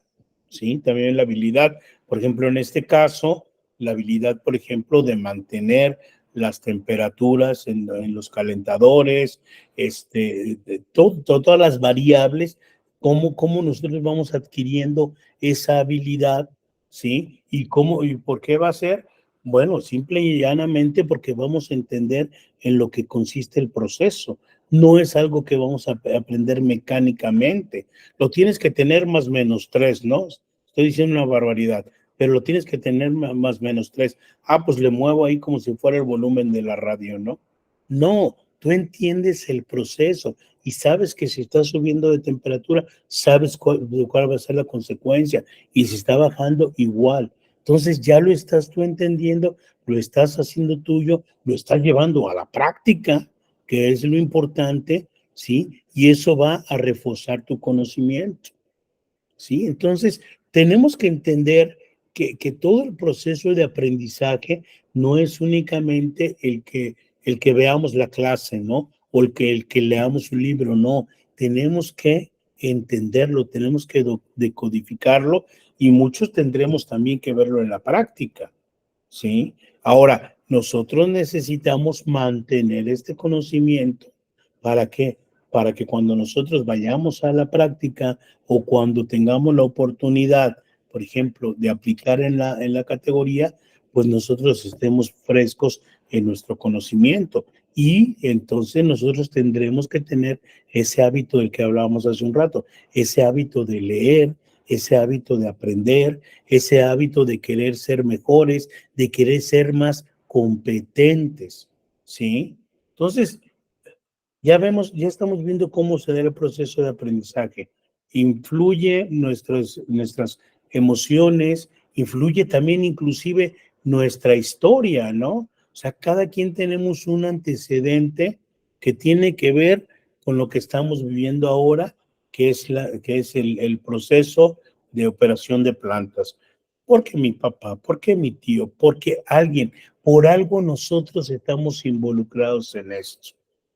S1: ¿sí? También la habilidad, por ejemplo, en este caso, la habilidad, por ejemplo, de mantener las temperaturas en los calentadores, todas las variables, cómo nosotros vamos adquiriendo esa habilidad, ¿sí? Y por qué va a ser. Bueno, simple y llanamente porque vamos a entender en lo que consiste el proceso. No es algo que vamos a aprender mecánicamente. Lo tienes que tener más menos 3, ¿no? Estoy diciendo una barbaridad, pero lo tienes que tener más menos 3. Ah, pues le muevo ahí como si fuera el volumen de la radio, ¿no? No, tú entiendes el proceso y sabes que si está subiendo de temperatura, sabes cuál va a ser la consecuencia y si está bajando, igual. Entonces ya lo estás tú entendiendo, lo estás haciendo tuyo, lo estás llevando a la práctica, que es lo importante, ¿sí? Y eso va a reforzar tu conocimiento, ¿sí? Entonces tenemos que entender que todo el proceso de aprendizaje no es únicamente el que veamos la clase, ¿no? O el que leamos un libro, no. Tenemos que entenderlo, tenemos que decodificarlo y muchos tendremos también que verlo en la práctica, ¿sí? Ahora, nosotros necesitamos mantener este conocimiento. ¿Para qué? Para que cuando nosotros vayamos a la práctica o cuando tengamos la oportunidad, por ejemplo, de aplicar en la categoría, pues nosotros estemos frescos en nuestro conocimiento. Y entonces nosotros tendremos que tener ese hábito del que hablábamos hace un rato, ese hábito de leer, ese hábito de aprender, ese hábito de querer ser mejores, de querer ser más competentes, ¿sí? Entonces, ya estamos viendo cómo se da el proceso de aprendizaje. Influye nuestras emociones, influye también inclusive nuestra historia, ¿no? O sea, cada quien tenemos un antecedente que tiene que ver con lo que estamos viviendo ahora, que es el proceso de operación de plantas. Porque mi papá, porque mi tío, porque alguien, por algo nosotros estamos involucrados en esto,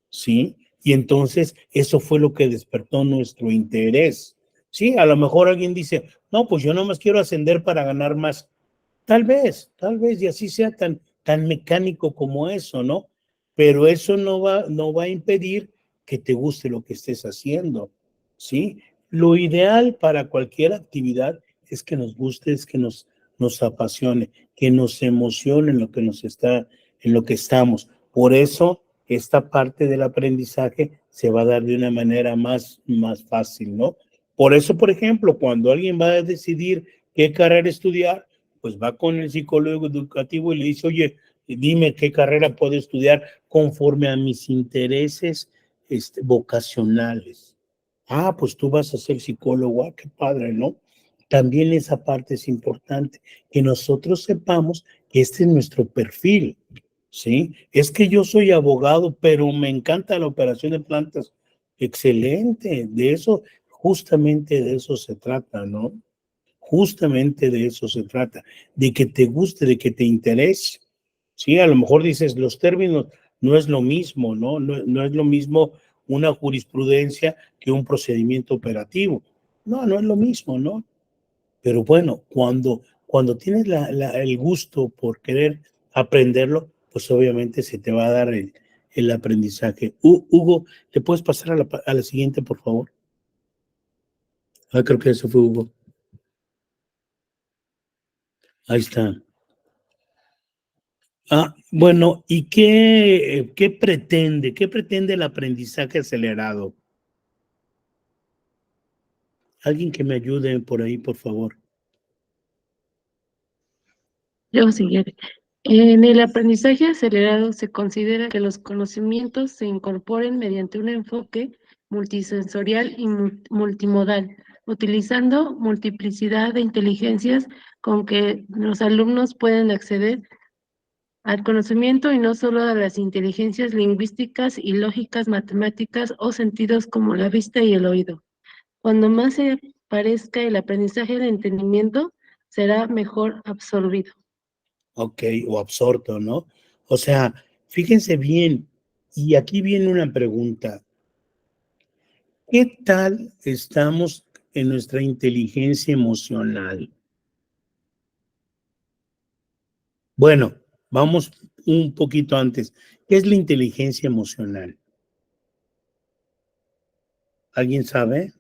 S1: ¿sí? Y entonces eso fue lo que despertó nuestro interés, ¿sí? A lo mejor alguien dice, no, pues yo nomás quiero ascender para ganar más. Tal vez, y así sea tan mecánico como eso, ¿no? Pero eso no va a impedir que te guste lo que estés haciendo, ¿sí? Lo ideal para cualquier actividad es que nos guste, es que nos apasione, que nos emocione en lo que estamos. Por eso, esta parte del aprendizaje se va a dar de una manera más fácil, ¿no? Por eso, por ejemplo, cuando alguien va a decidir qué carrera estudiar, pues va con el psicólogo educativo y le dice, oye, dime qué carrera puedo estudiar conforme a mis intereses vocacionales. Ah, pues tú vas a ser psicólogo, qué padre, ¿no? También esa parte es importante, que nosotros sepamos que este es nuestro perfil, ¿sí? Es que yo soy abogado, pero me encanta la operación de plantas. Excelente, justamente de eso se trata, ¿no? Justamente de eso se trata, de que te guste, de que te interese. Sí, a lo mejor dices, los términos no es lo mismo, ¿no? No es lo mismo una jurisprudencia que un procedimiento operativo. No es lo mismo, ¿no? Pero bueno, cuando tienes el gusto por querer aprenderlo, pues obviamente se te va a dar el aprendizaje. Hugo, ¿le puedes pasar a la siguiente, por favor? Creo que eso fue Hugo. Ahí está. Bueno, ¿y qué pretende? ¿Qué pretende el aprendizaje acelerado? Alguien que me ayude por ahí, por favor.
S6: Yo siguiente. En el aprendizaje acelerado se considera que los conocimientos se incorporen mediante un enfoque multisensorial y multimodal, utilizando multiplicidad de inteligencias con que los alumnos pueden acceder al conocimiento y no solo a las inteligencias lingüísticas y lógicas matemáticas o sentidos como la vista y el oído. Cuando más se parezca el aprendizaje al entendimiento, será mejor absorbido.
S1: Ok, o absorto, ¿no? O sea, fíjense bien, y aquí viene una pregunta. ¿Qué tal estamos en nuestra inteligencia emocional? Bueno, vamos un poquito antes. ¿Qué es la inteligencia emocional? ¿Alguien sabe?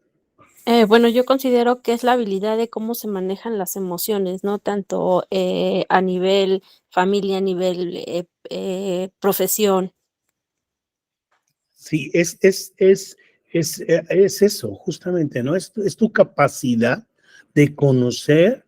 S15: Bueno, yo considero que es la habilidad de cómo se manejan las emociones, ¿no? Tanto a nivel familia, a nivel profesión.
S1: Sí, es eso, justamente, ¿no? Es tu capacidad de conocer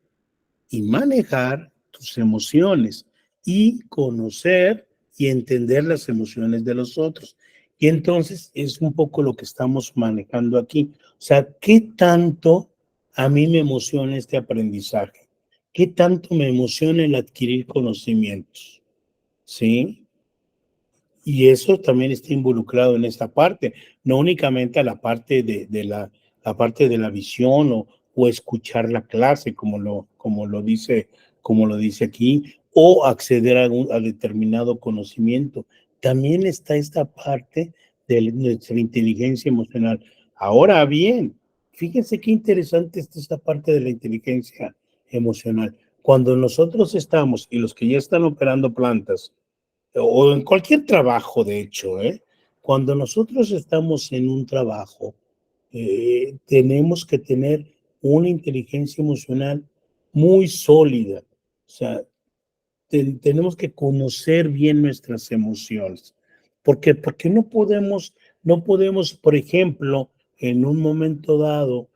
S1: y manejar tus emociones y conocer y entender las emociones de los otros. Y entonces es un poco lo que estamos manejando aquí. O sea, ¿qué tanto a mí me emociona este aprendizaje? ¿Qué tanto me emociona el adquirir conocimientos? ¿Sí? Y eso también está involucrado en esta parte, no únicamente a la parte la parte de la visión o escuchar la clase, como lo dice aquí, o acceder a determinado conocimiento. También está esta parte de nuestra inteligencia emocional. Ahora bien, fíjense qué interesante está esta parte de la inteligencia emocional. Cuando nosotros estamos, y los que ya están operando plantas, o en cualquier trabajo, de hecho, cuando nosotros estamos en un trabajo, tenemos que tener una inteligencia emocional muy sólida. O sea, tenemos que conocer bien nuestras emociones. ¿Por qué? Porque no podemos, por ejemplo, en un momento dado,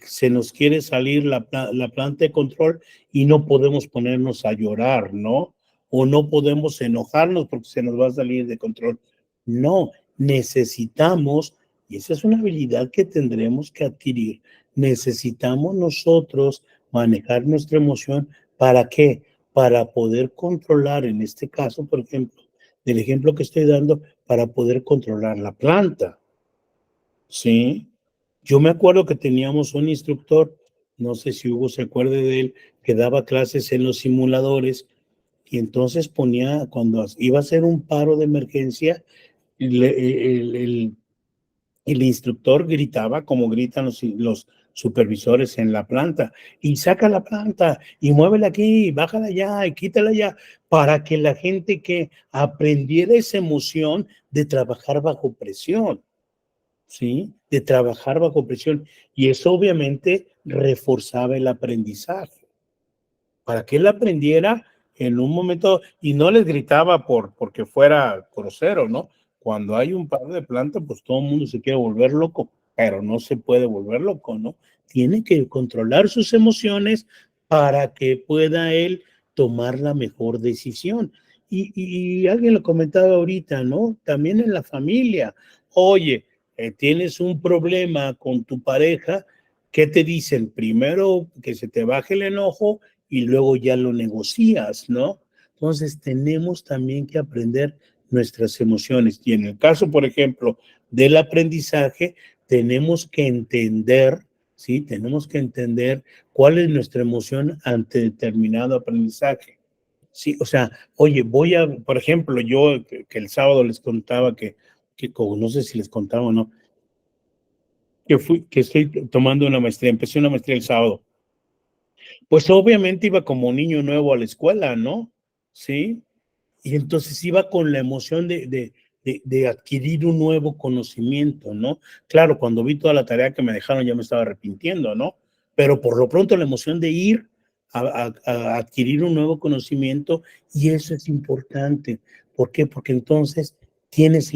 S1: se nos quiere salir la planta de control y no podemos ponernos a llorar, ¿no? O no podemos enojarnos porque se nos va a salir de control. No, necesitamos, y esa es una habilidad que tendremos que adquirir, necesitamos nosotros manejar nuestra emoción. ¿Para qué? Para poder controlar, en este caso, por ejemplo, del ejemplo que estoy dando, para poder controlar la planta, ¿sí? Yo me acuerdo que teníamos un instructor, no sé si Hugo se acuerde de él, que daba clases en los simuladores y entonces ponía, cuando iba a hacer un paro de emergencia, el instructor gritaba como gritan los supervisores en la planta, y saca la planta, y muévela aquí, y bájala allá, y quítala allá, para que la gente que aprendiera esa emoción de trabajar bajo presión, ¿sí? De trabajar bajo presión. Y eso obviamente reforzaba el aprendizaje, para que él aprendiera en un momento, y no les gritaba porque fuera grosero, ¿no? Cuando hay un paro de planta, pues todo el mundo se quiere volver loco, pero no se puede volver loco, ¿no? Tiene que controlar sus emociones para que pueda él tomar la mejor decisión. Y alguien lo comentaba ahorita, ¿no? También en la familia. Oye, tienes un problema con tu pareja, ¿qué te dicen? Primero que se te baje el enojo y luego ya lo negocias, ¿no? Entonces tenemos también que aprender nuestras emociones. Y en el caso, por ejemplo, del aprendizaje, tenemos que entender, ¿sí? Tenemos que entender cuál es nuestra emoción ante determinado aprendizaje. Sí, o sea, oye, por ejemplo, yo que el sábado les contaba no sé si les contaba o no, que estoy tomando una maestría, empecé una maestría el sábado. Pues obviamente iba como niño nuevo a la escuela, ¿no? Sí. Y entonces iba con la emoción de adquirir un nuevo conocimiento, ¿no? Claro, cuando vi toda la tarea que me dejaron ya me estaba arrepintiendo, ¿no? Pero por lo pronto la emoción de ir a adquirir un nuevo conocimiento y eso es importante. ¿Por qué? Porque entonces tienes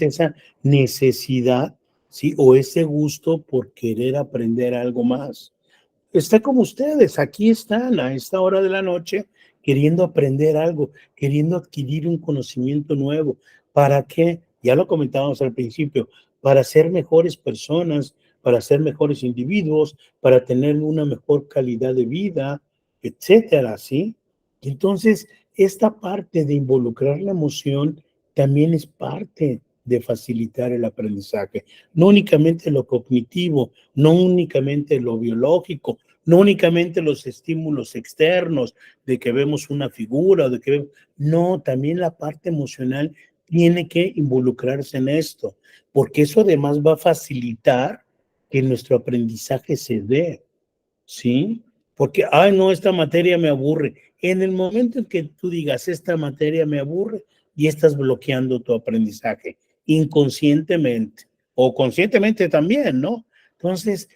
S1: esa necesidad, ¿sí? O ese gusto por querer aprender algo más. Está como ustedes, aquí están a esta hora de la noche queriendo aprender algo, queriendo adquirir un conocimiento nuevo. ¿Para qué? Ya lo comentábamos al principio, para ser mejores personas, para ser mejores individuos, para tener una mejor calidad de vida, etcétera, ¿sí? Entonces, esta parte de involucrar la emoción también es parte de facilitar el aprendizaje. No únicamente lo cognitivo, no únicamente lo biológico, no únicamente los estímulos externos de que vemos una figura o de que no, también la parte emocional tiene que involucrarse en esto, porque eso además va a facilitar que nuestro aprendizaje se dé, ¿sí? Porque, ay, no, esta materia me aburre. En el momento en que tú digas, esta materia me aburre, y estás bloqueando tu aprendizaje inconscientemente o conscientemente también, ¿no? Entonces,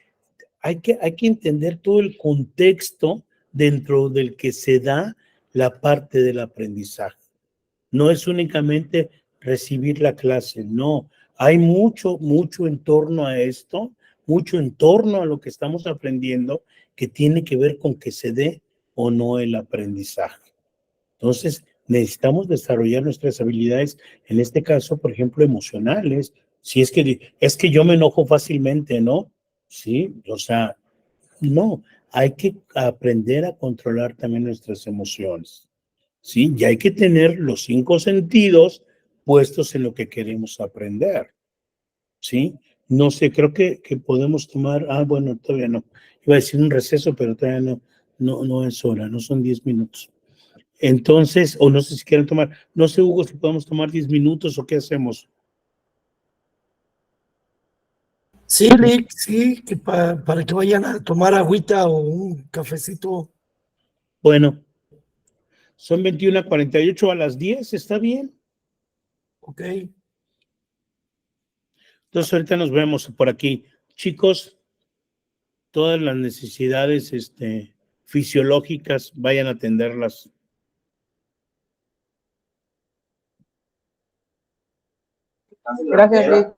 S1: hay que entender todo el contexto dentro del que se da la parte del aprendizaje. No es únicamente recibir la clase, no. Hay mucho, mucho en torno a esto, mucho en torno a lo que estamos aprendiendo que tiene que ver con que se dé o no el aprendizaje. Entonces, necesitamos desarrollar nuestras habilidades, en este caso, por ejemplo, emocionales. Si es que yo me enojo fácilmente, ¿no? Sí, o sea, no, hay que aprender a controlar también nuestras emociones, ¿sí? Y hay que tener los 5 sentidos puestos en lo que queremos aprender, ¿sí? No sé, creo que podemos tomar, bueno, todavía no. Iba a decir un receso, pero todavía no es hora, no son 10 minutos. Entonces, o no sé si quieren tomar, no sé, Hugo, si podemos tomar 10 minutos o qué hacemos.
S2: Sí, Rick, sí, que para que vayan a tomar agüita o un cafecito.
S1: Bueno, son 21:48 a las 10, ¿está bien?
S2: Ok.
S1: Entonces, ahorita nos vemos por aquí. Chicos, todas las necesidades fisiológicas, vayan a atenderlas.
S7: Gracias, Rick.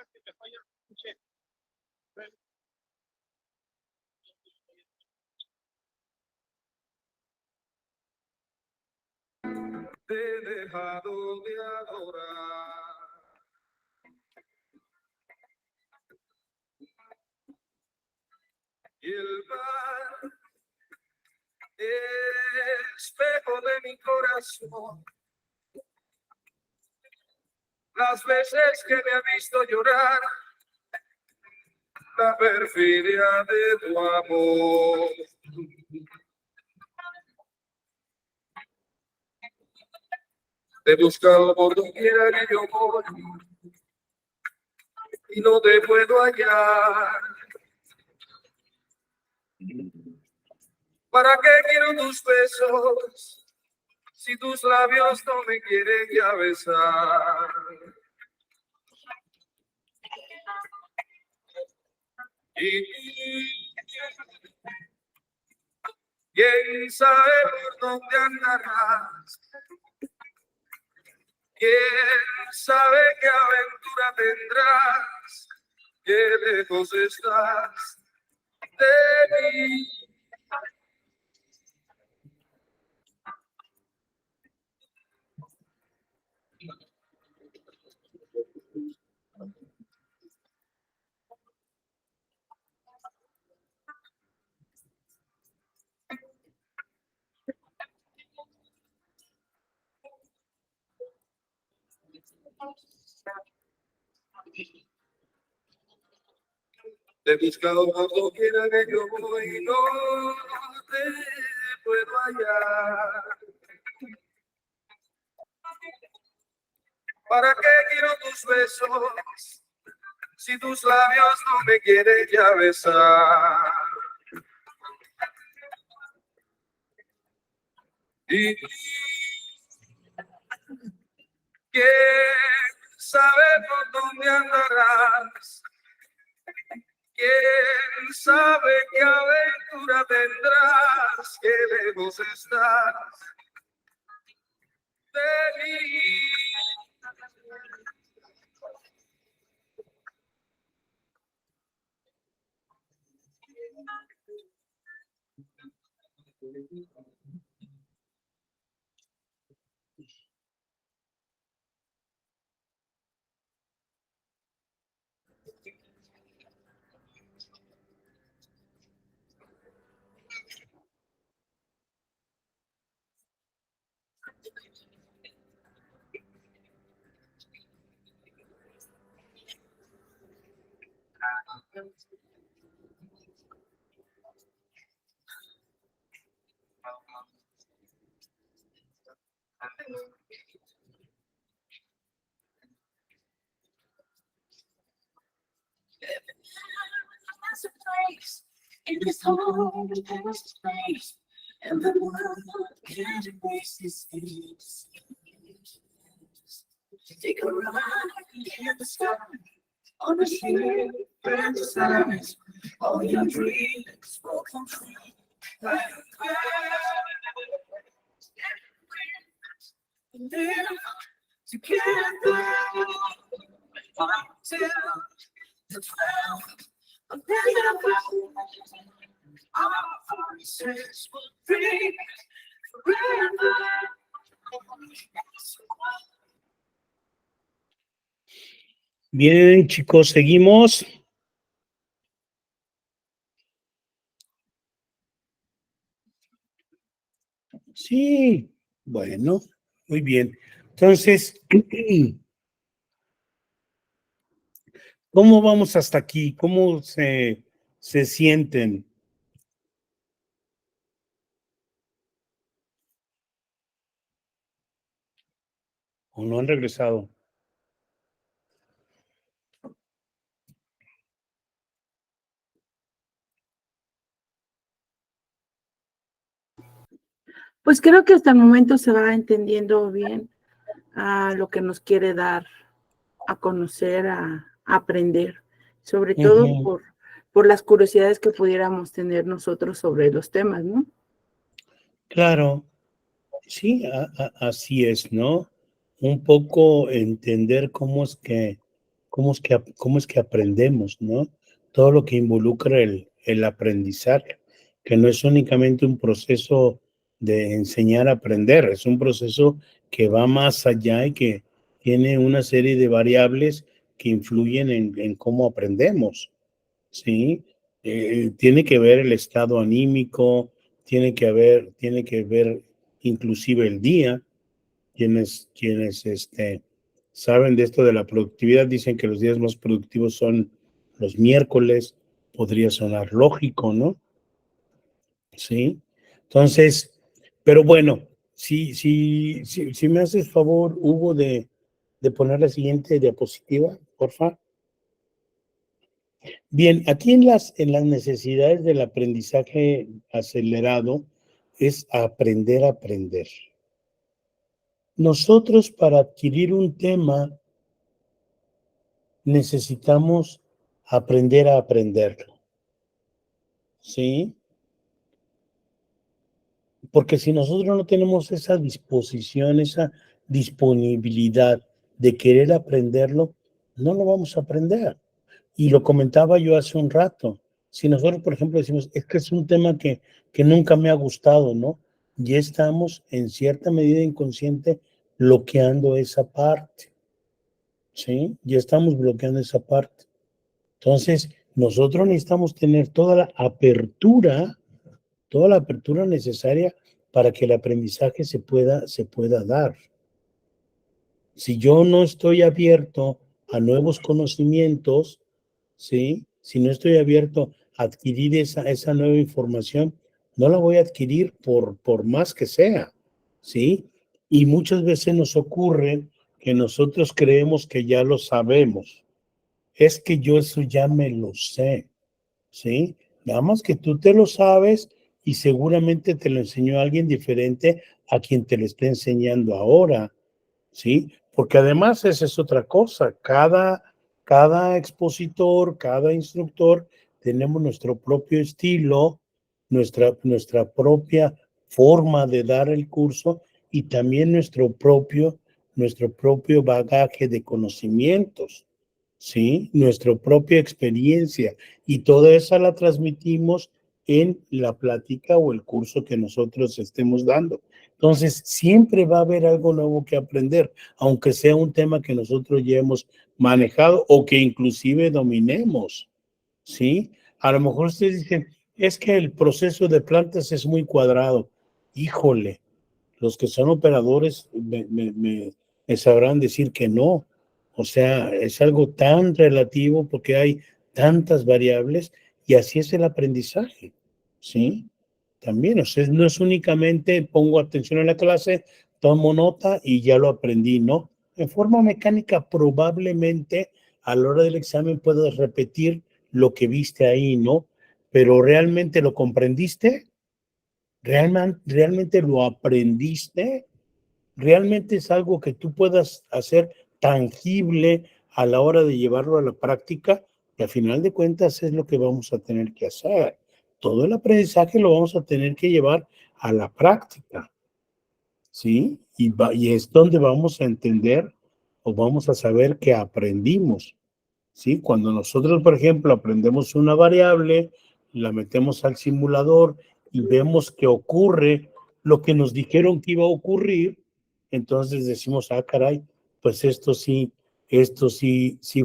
S5: es que me falla, escuché.
S18: Te he dejado de adorar. Y el mar, espejo de mi corazón, las veces que me ha visto llorar, la perfidia de tu amor. Te he buscado por doquiera que yo voy y no te puedo hallar. ¿Para qué quiero tus besos si tus labios no me quieren ya besar? Y quién sabe por dónde andarás, quién sabe qué aventura tendrás, qué lejos estás de mí. Te he buscado por doquiera que yo voy y no te puedo hallar. ¿Para qué quiero tus besos si tus labios no me quieren ya besar? Y quién sabe por dónde andarás, quién sabe qué aventura tendrás, qué lejos estás de mí. There's a place in this whole space, and the world can't erase this face. Take a ride in the sky, on a ship, fantasize, all your dreams will come true. Live together until the 12th of December. Our voices will ring forever.
S1: Bien, chicos, seguimos. Sí, bueno, muy bien. Entonces, ¿cómo vamos hasta aquí? ¿Cómo se sienten? ¿O no han regresado?
S9: Pues creo que hasta el momento se va entendiendo bien a lo que nos quiere dar a conocer, a aprender, sobre todo por las curiosidades que pudiéramos tener nosotros sobre los temas, ¿no?
S1: Claro, sí, así es, ¿no? Un poco entender cómo cómo es que aprendemos, ¿no? Todo lo que involucra el aprendizaje, que no es únicamente un proceso de enseñar a aprender, es un proceso que va más allá y que tiene una serie de variables que influyen en cómo aprendemos, ¿sí? Tiene que ver el estado anímico, tiene que ver inclusive el día. Quienes saben de esto de la productividad dicen que los días más productivos son los miércoles. Podría sonar lógico, ¿no? Sí. Entonces, pero bueno, si me haces favor, Hugo, de poner la siguiente diapositiva, por favor. Bien, aquí en las necesidades del aprendizaje acelerado es aprender a aprender. Nosotros, para adquirir un tema, necesitamos aprender a aprenderlo, ¿sí? Porque si nosotros no tenemos esa disposición, esa disponibilidad de querer aprenderlo, no lo vamos a aprender. Y lo comentaba yo hace un rato. Si nosotros, por ejemplo, decimos, es que es un tema que nunca me ha gustado, ¿no? Ya estamos, en cierta medida inconsciente, bloqueando esa parte, ¿sí? Ya estamos bloqueando esa parte. Entonces, nosotros necesitamos tener toda la apertura necesaria para que el aprendizaje se pueda dar. Si yo no estoy abierto a nuevos conocimientos, ¿sí? Si no estoy abierto a adquirir esa nueva información, no la voy a adquirir por más que sea, ¿sí? Y muchas veces nos ocurre que nosotros creemos que ya lo sabemos. Es que yo eso ya me lo sé, ¿sí? Nada más que tú te lo sabes y seguramente te lo enseñó alguien diferente a quien te lo está enseñando ahora, ¿sí? Porque además esa es otra cosa. Cada expositor, cada instructor, tenemos nuestro propio estilo, nuestra propia forma de dar el curso y también nuestro propio bagaje de conocimientos, ¿sí? Nuestra propia experiencia. Y toda esa la transmitimos en la plática o el curso que nosotros estemos dando. Entonces, siempre va a haber algo nuevo que aprender, aunque sea un tema que nosotros ya hemos manejado o que inclusive dominemos, ¿sí? A lo mejor ustedes dicen, es que el proceso de plantas es muy cuadrado. Híjole, los que son operadores me sabrán decir que no. O sea, es algo tan relativo porque hay tantas variables y así es el aprendizaje, ¿sí? También, o sea, no es únicamente pongo atención en la clase, tomo nota y ya lo aprendí, ¿no? En forma mecánica probablemente a la hora del examen puedas repetir lo que viste ahí, ¿no? Pero ¿realmente lo comprendiste? ¿Realmente lo aprendiste? ¿Realmente es algo que tú puedas hacer tangible a la hora de llevarlo a la práctica? Y a final de cuentas es lo que vamos a tener que hacer. Todo el aprendizaje lo vamos a tener que llevar a la práctica, ¿sí? Y es donde vamos a entender o vamos a saber que aprendimos, ¿sí? Cuando nosotros, por ejemplo, aprendemos una variable, la metemos al simulador y vemos que ocurre lo que nos dijeron que iba a ocurrir, entonces decimos, ah, caray, pues esto sí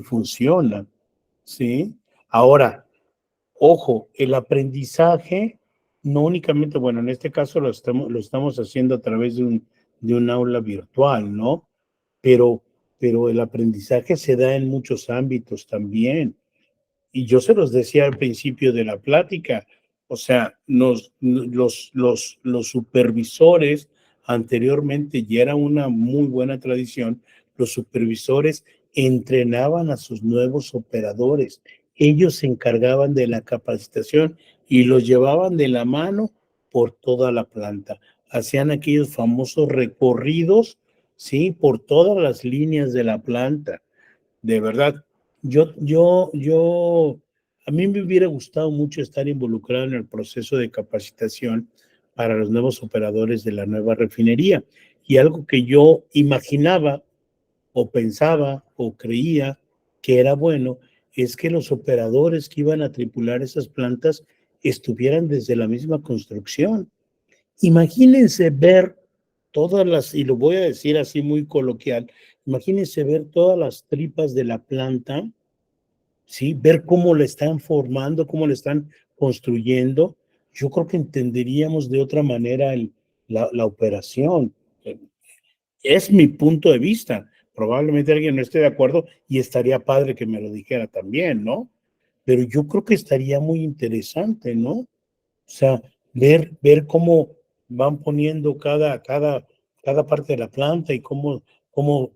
S1: funciona, ¿sí? Ahora, ojo, el aprendizaje no únicamente, bueno, en este caso lo estamos haciendo a través de un aula virtual, ¿no? Pero el aprendizaje se da en muchos ámbitos también. Y yo se los decía al principio de la plática, o sea, los supervisores anteriormente, ya era una muy buena tradición, los supervisores entrenaban a sus nuevos operadores. Ellos se encargaban de la capacitación y los llevaban de la mano por toda la planta. Hacían aquellos famosos recorridos, ¿sí? Por todas las líneas de la planta. De verdad, a mí me hubiera gustado mucho estar involucrado en el proceso de capacitación para los nuevos operadores de la nueva refinería. Y algo que yo imaginaba o pensaba o creía que era bueno, es que los operadores que iban a tripular esas plantas estuvieran desde la misma construcción. Imagínense ver todas las, y lo voy a decir así muy coloquial, imagínense ver todas las tripas de la planta, ¿sí? Ver cómo la están formando, cómo la están construyendo. Yo creo que entenderíamos de otra manera la operación. Es mi punto de vista. Probablemente alguien no esté de acuerdo y estaría padre que me lo dijera también, ¿no? Pero yo creo que estaría muy interesante, ¿no? O sea, ver cómo van poniendo cada parte de la planta y cómo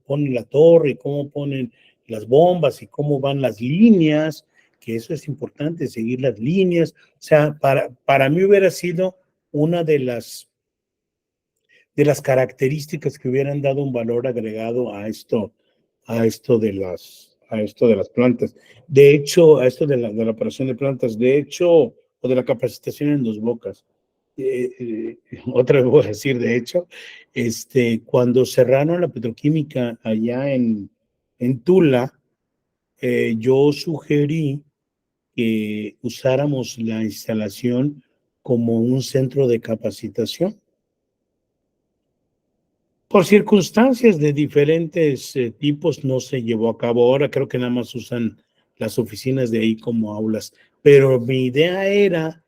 S1: ponen la torre y cómo ponen las bombas y cómo van las líneas, que eso es importante, seguir las líneas. O sea, para mí hubiera sido una de las características que hubieran dado un valor agregado a esto de las plantas. De hecho, a esto de la operación de plantas, de hecho, o de la capacitación en Dos Bocas. Otra vez voy a decir, de hecho, cuando cerraron la petroquímica allá en Tula, yo sugerí que usáramos la instalación como un centro de capacitación. Por circunstancias de diferentes tipos no se llevó a cabo. Ahora creo que nada más usan las oficinas de ahí como aulas. Pero mi idea era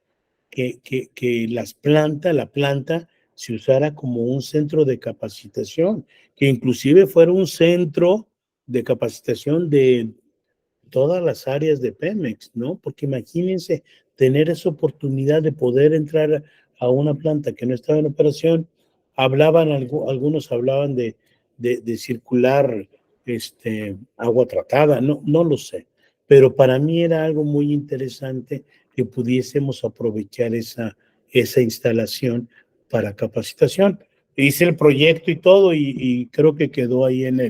S1: que la planta se usara como un centro de capacitación, que inclusive fuera un centro de capacitación de todas las áreas de Pemex, ¿no? Porque imagínense tener esa oportunidad de poder entrar a una planta que no estaba en operación. Algunos hablaban de circular agua tratada, no lo sé, pero para mí era algo muy interesante que pudiésemos aprovechar esa instalación para capacitación. Hice el proyecto y todo y creo que quedó ahí en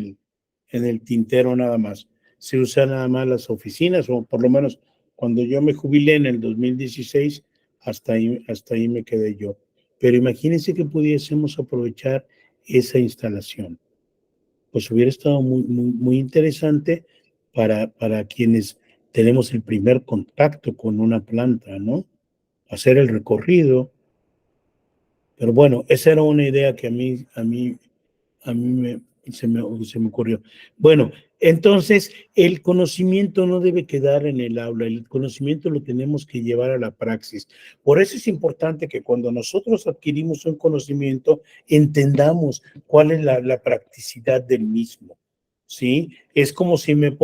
S1: el tintero nada más. Se usan nada más las oficinas, o por lo menos cuando yo me jubilé en el 2016, hasta ahí me quedé yo. Pero imagínense que pudiésemos aprovechar esa instalación. Pues hubiera estado muy interesante para quienes tenemos el primer contacto con una planta, ¿no? Hacer el recorrido. Pero bueno, esa era una idea que a mí se me ocurrió. Bueno, entonces el conocimiento no debe quedar en el aula, el conocimiento lo tenemos que llevar a la praxis. Por eso es importante que cuando nosotros adquirimos un conocimiento, entendamos cuál es la practicidad del mismo, ¿sí? Es como si me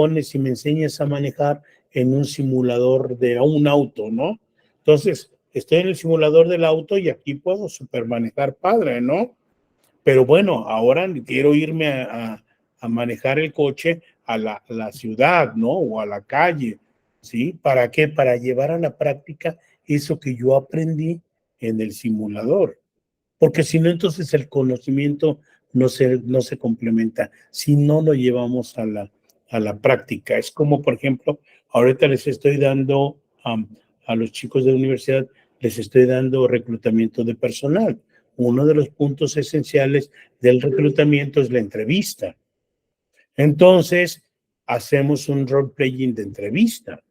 S1: enseñas a manejar en un simulador de un auto, ¿no? Entonces, estoy en el simulador del auto y aquí puedo supermanejar padre, ¿no? Pero bueno, ahora quiero irme a manejar el coche a la ciudad, ¿no? O a la calle, ¿sí? ¿Para qué? Para llevar a la práctica eso que yo aprendí en el simulador. Porque si no, entonces el conocimiento no se complementa, si no lo llevamos a la práctica. Es como, por ejemplo, ahorita les estoy dando a los chicos de la universidad, les estoy dando reclutamiento de personal. Uno de los puntos esenciales del reclutamiento es la entrevista. Entonces, hacemos un role-playing de entrevista,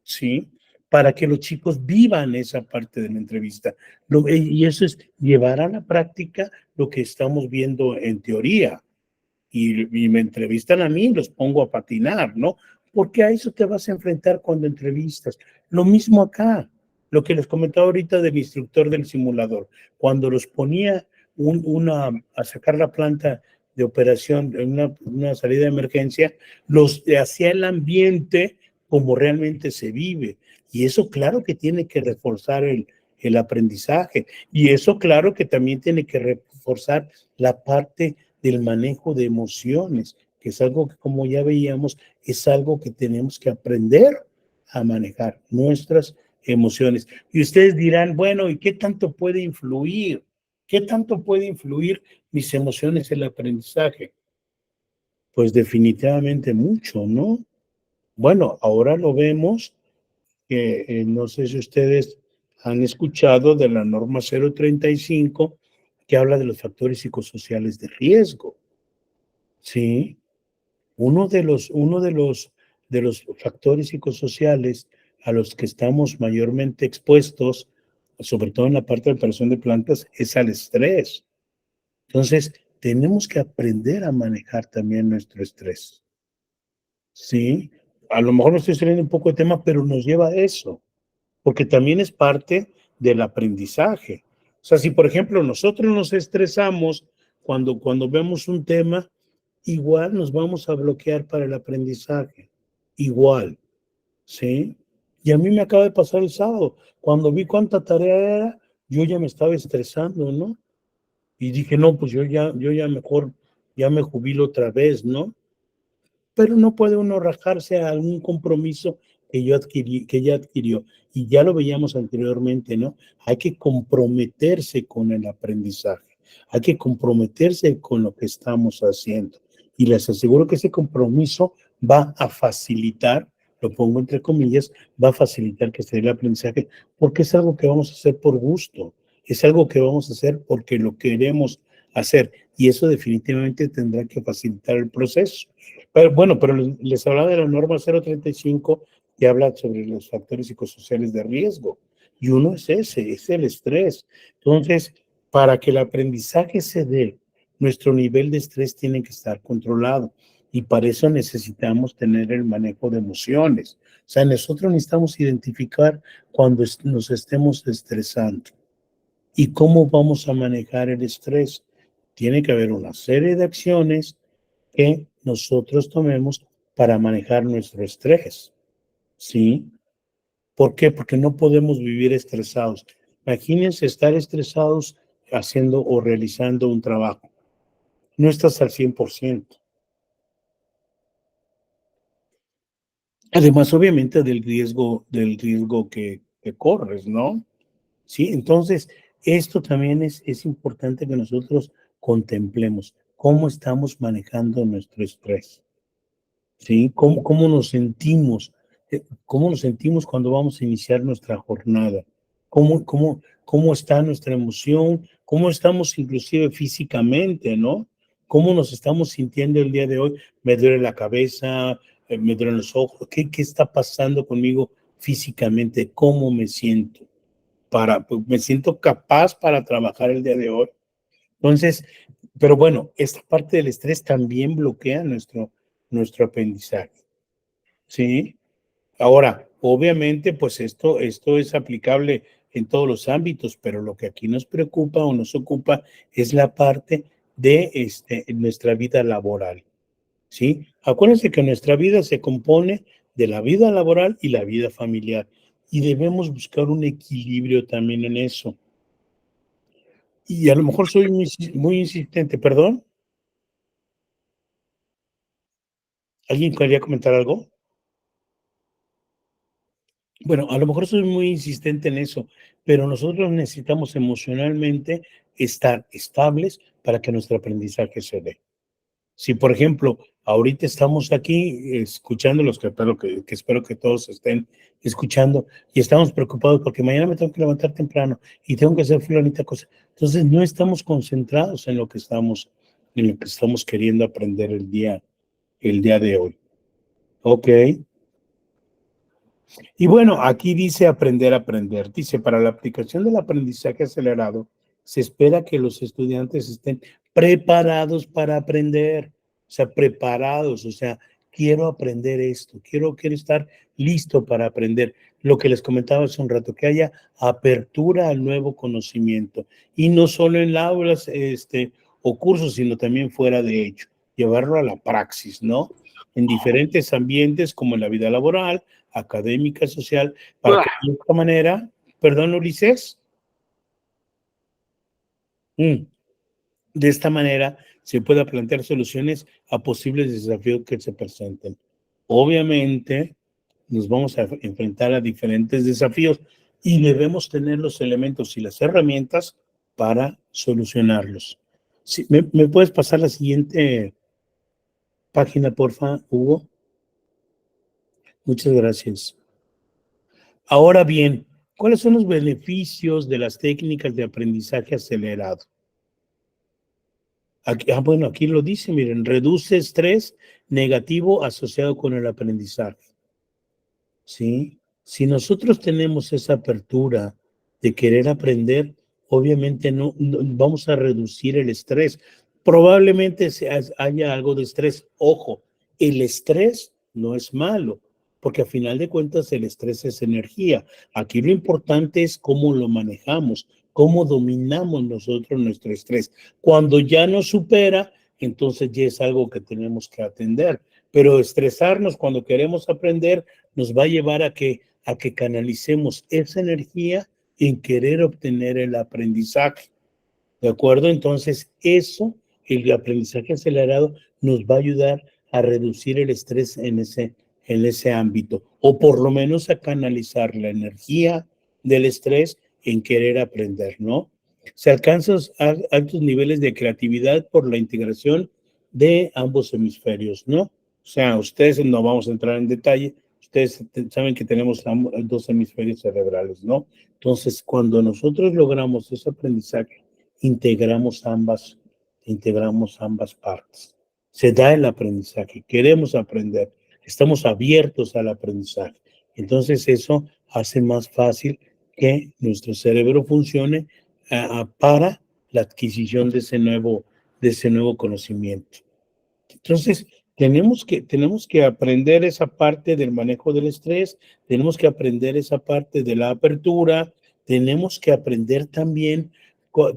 S1: ¿sí? Para que los chicos vivan esa parte de la entrevista. Y eso es llevar a la práctica lo que estamos viendo en teoría. Y me entrevistan a mí, los pongo a patinar, ¿no? Porque a eso te vas a enfrentar cuando entrevistas. Lo mismo acá. Lo que les comentaba ahorita del instructor del simulador, cuando los ponía a sacar la planta de operación en una salida de emergencia, los hacía el ambiente como realmente se vive. Y eso claro que tiene que reforzar el aprendizaje. Y eso claro que también tiene que reforzar la parte del manejo de emociones, que es algo que, como ya veíamos, es algo que tenemos que aprender a manejar, nuestras emociones. Y ustedes dirán, bueno, ¿y qué tanto puede influir? ¿Qué tanto puede influir mis emociones en el aprendizaje? Pues definitivamente mucho, ¿no? Bueno, ahora lo vemos, que no sé si ustedes han escuchado de la norma 035, que habla de los factores psicosociales de riesgo. Sí, uno de los de los factores psicosociales a los que estamos mayormente expuestos, sobre todo en la parte de operación de plantas, es al estrés. Entonces, tenemos que aprender a manejar también nuestro estrés. ¿Sí? A lo mejor me estoy saliendo un poco de tema, pero nos lleva a eso, porque también es parte del aprendizaje. O sea, si por ejemplo nosotros nos estresamos cuando vemos un tema, igual nos vamos a bloquear para el aprendizaje. Igual, ¿sí? Y a mí me acaba de pasar el sábado. Cuando vi cuánta tarea era, yo ya me estaba estresando, ¿no? Y dije, no, pues yo ya mejor, ya me jubilo otra vez, ¿no? Pero no puede uno rajarse a algún compromiso que ya adquirió. Y ya lo veíamos anteriormente, ¿no? Hay que comprometerse con el aprendizaje. Hay que comprometerse con lo que estamos haciendo. Y les aseguro que ese compromiso va a facilitar, lo pongo entre comillas, va a facilitar que se dé el aprendizaje, porque es algo que vamos a hacer por gusto. Es algo que vamos a hacer porque lo queremos hacer. Y eso definitivamente tendrá que facilitar el proceso. Pero bueno, pero les hablaba de la norma 035 que habla sobre los factores psicosociales de riesgo. Y uno es ese, es el estrés. Entonces, para que el aprendizaje se dé, nuestro nivel de estrés tiene que estar controlado. Y para eso necesitamos tener el manejo de emociones. O sea, nosotros necesitamos identificar cuando nos estemos estresando. ¿Y cómo vamos a manejar el estrés? Tiene que haber una serie de acciones que nosotros tomemos para manejar nuestro estrés, ¿sí? ¿Por qué? Porque no podemos vivir estresados. Imagínense estar estresados haciendo o realizando un trabajo. No estás al 100%. Además, obviamente, del riesgo que corres, ¿no? Sí, entonces, esto también es importante que nosotros contemplemos cómo estamos manejando nuestro estrés. ¿Sí? ¿Cómo nos sentimos? ¿Cómo nos sentimos cuando vamos a iniciar nuestra jornada? ¿Cómo está nuestra emoción? ¿Cómo estamos inclusive físicamente, no? ¿Cómo nos estamos sintiendo el día de hoy? ¿Me duele la cabeza? ¿Me duelen los ojos? ¿Qué está pasando conmigo físicamente? ¿Cómo me siento? Pues, ¿me siento capaz para trabajar el día de hoy? Entonces, pero bueno, esta parte del estrés también bloquea nuestro aprendizaje, ¿sí? Ahora, obviamente, pues esto es aplicable en todos los ámbitos, pero lo que aquí nos preocupa o nos ocupa es la parte de nuestra vida laboral, ¿sí? Acuérdense que nuestra vida se compone de la vida laboral y la vida familiar, y debemos buscar un equilibrio también en eso. Y a lo mejor soy muy insistente, ¿perdón? ¿Alguien quería comentar algo? Bueno, a lo mejor soy muy insistente en eso, pero nosotros necesitamos emocionalmente estar estables para que nuestro aprendizaje se dé. Si, por ejemplo, ahorita estamos aquí escuchando los que espero que todos estén escuchando y estamos preocupados porque mañana me tengo que levantar temprano y tengo que hacer fulanita cosa. Entonces no estamos concentrados en lo que estamos queriendo aprender el día de hoy. Ok. Y bueno, aquí dice aprender a aprender. Dice, para la aplicación del aprendizaje acelerado, se espera que los estudiantes estén preparados para aprender. O sea, preparados. O sea, quiero aprender esto. Quiero estar listo para aprender. Lo que les comentaba hace un rato, que haya apertura al nuevo conocimiento. Y no solo en aulas o cursos, sino también fuera de ello. Llevarlo a la praxis, ¿no? En diferentes ambientes como en la vida laboral, académica, social, para que de esta manera, perdón, Ulises, de esta manera se pueda plantear soluciones a posibles desafíos que se presenten. Obviamente, nos vamos a enfrentar a diferentes desafíos y debemos tener los elementos y las herramientas para solucionarlos. Sí, ¿me puedes pasar la siguiente página, porfa, Hugo? Muchas gracias. Ahora bien, ¿cuáles son los beneficios de las técnicas de aprendizaje acelerado? Aquí, bueno, aquí lo dice, miren, reduce estrés negativo asociado con el aprendizaje. ¿Sí? Si nosotros tenemos esa apertura de querer aprender, obviamente no vamos a reducir el estrés. Probablemente haya algo de estrés. Ojo, el estrés no es malo, porque a final de cuentas el estrés es energía. Aquí lo importante es cómo lo manejamos, cómo dominamos nosotros nuestro estrés. Cuando ya nos supera, entonces ya es algo que tenemos que atender. Pero estresarnos cuando queremos aprender nos va a llevar a que canalicemos esa energía en querer obtener el aprendizaje. ¿De acuerdo? Entonces, eso, el aprendizaje acelerado, nos va a ayudar a reducir el estrés en ese ámbito, o por lo menos a canalizar la energía del estrés en querer aprender, ¿no? Se alcanzan altos niveles de creatividad por la integración de ambos hemisferios, ¿no? O sea, ustedes no vamos a entrar en detalle, ustedes saben que tenemos dos hemisferios cerebrales, ¿no? Entonces, cuando nosotros logramos ese aprendizaje, integramos ambas partes. Se da el aprendizaje, queremos aprender, estamos abiertos al aprendizaje. Entonces, eso hace más fácil que nuestro cerebro funcione para la adquisición de ese nuevo conocimiento. Entonces, tenemos que aprender esa parte del manejo del estrés, tenemos que aprender esa parte de la apertura, tenemos que aprender también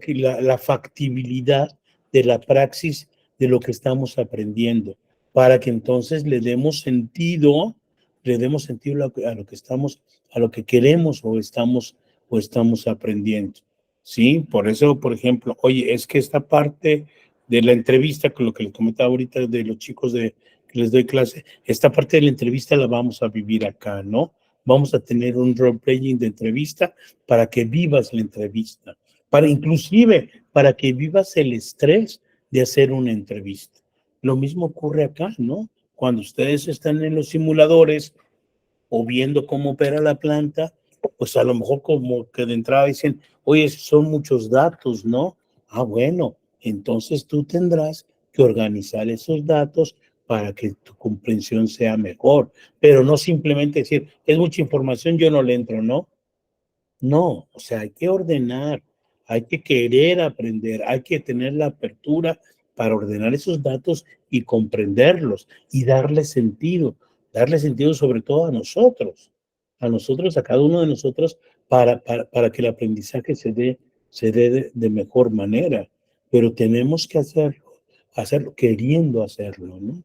S1: la factibilidad de la praxis de lo que estamos aprendiendo, para que entonces le demos sentido a lo que estamos, a lo que queremos o estamos aprendiendo. ¿Sí? Por eso, por ejemplo, oye, es que esta parte de la entrevista, con lo que les comentaba ahorita de los chicos que les doy clase, esta parte de la entrevista la vamos a vivir acá, ¿no? Vamos a tener un role-playing de entrevista para que vivas la entrevista, inclusive para que vivas el estrés de hacer una entrevista. Lo mismo ocurre acá, ¿no? Cuando ustedes están en los simuladores o viendo cómo opera la planta, pues a lo mejor como que de entrada dicen, oye, son muchos datos, ¿no? Ah, bueno, entonces tú tendrás que organizar esos datos para que tu comprensión sea mejor, pero no simplemente decir, es mucha información, yo no le entro, ¿no? No, o sea, hay que ordenar, hay que querer aprender, hay que tener la apertura para ordenar esos datos y comprenderlos y darle sentido sobre todo a nosotros, a cada uno de nosotros, para que el aprendizaje se dé de mejor manera, pero tenemos que hacerlo queriendo hacerlo, ¿no?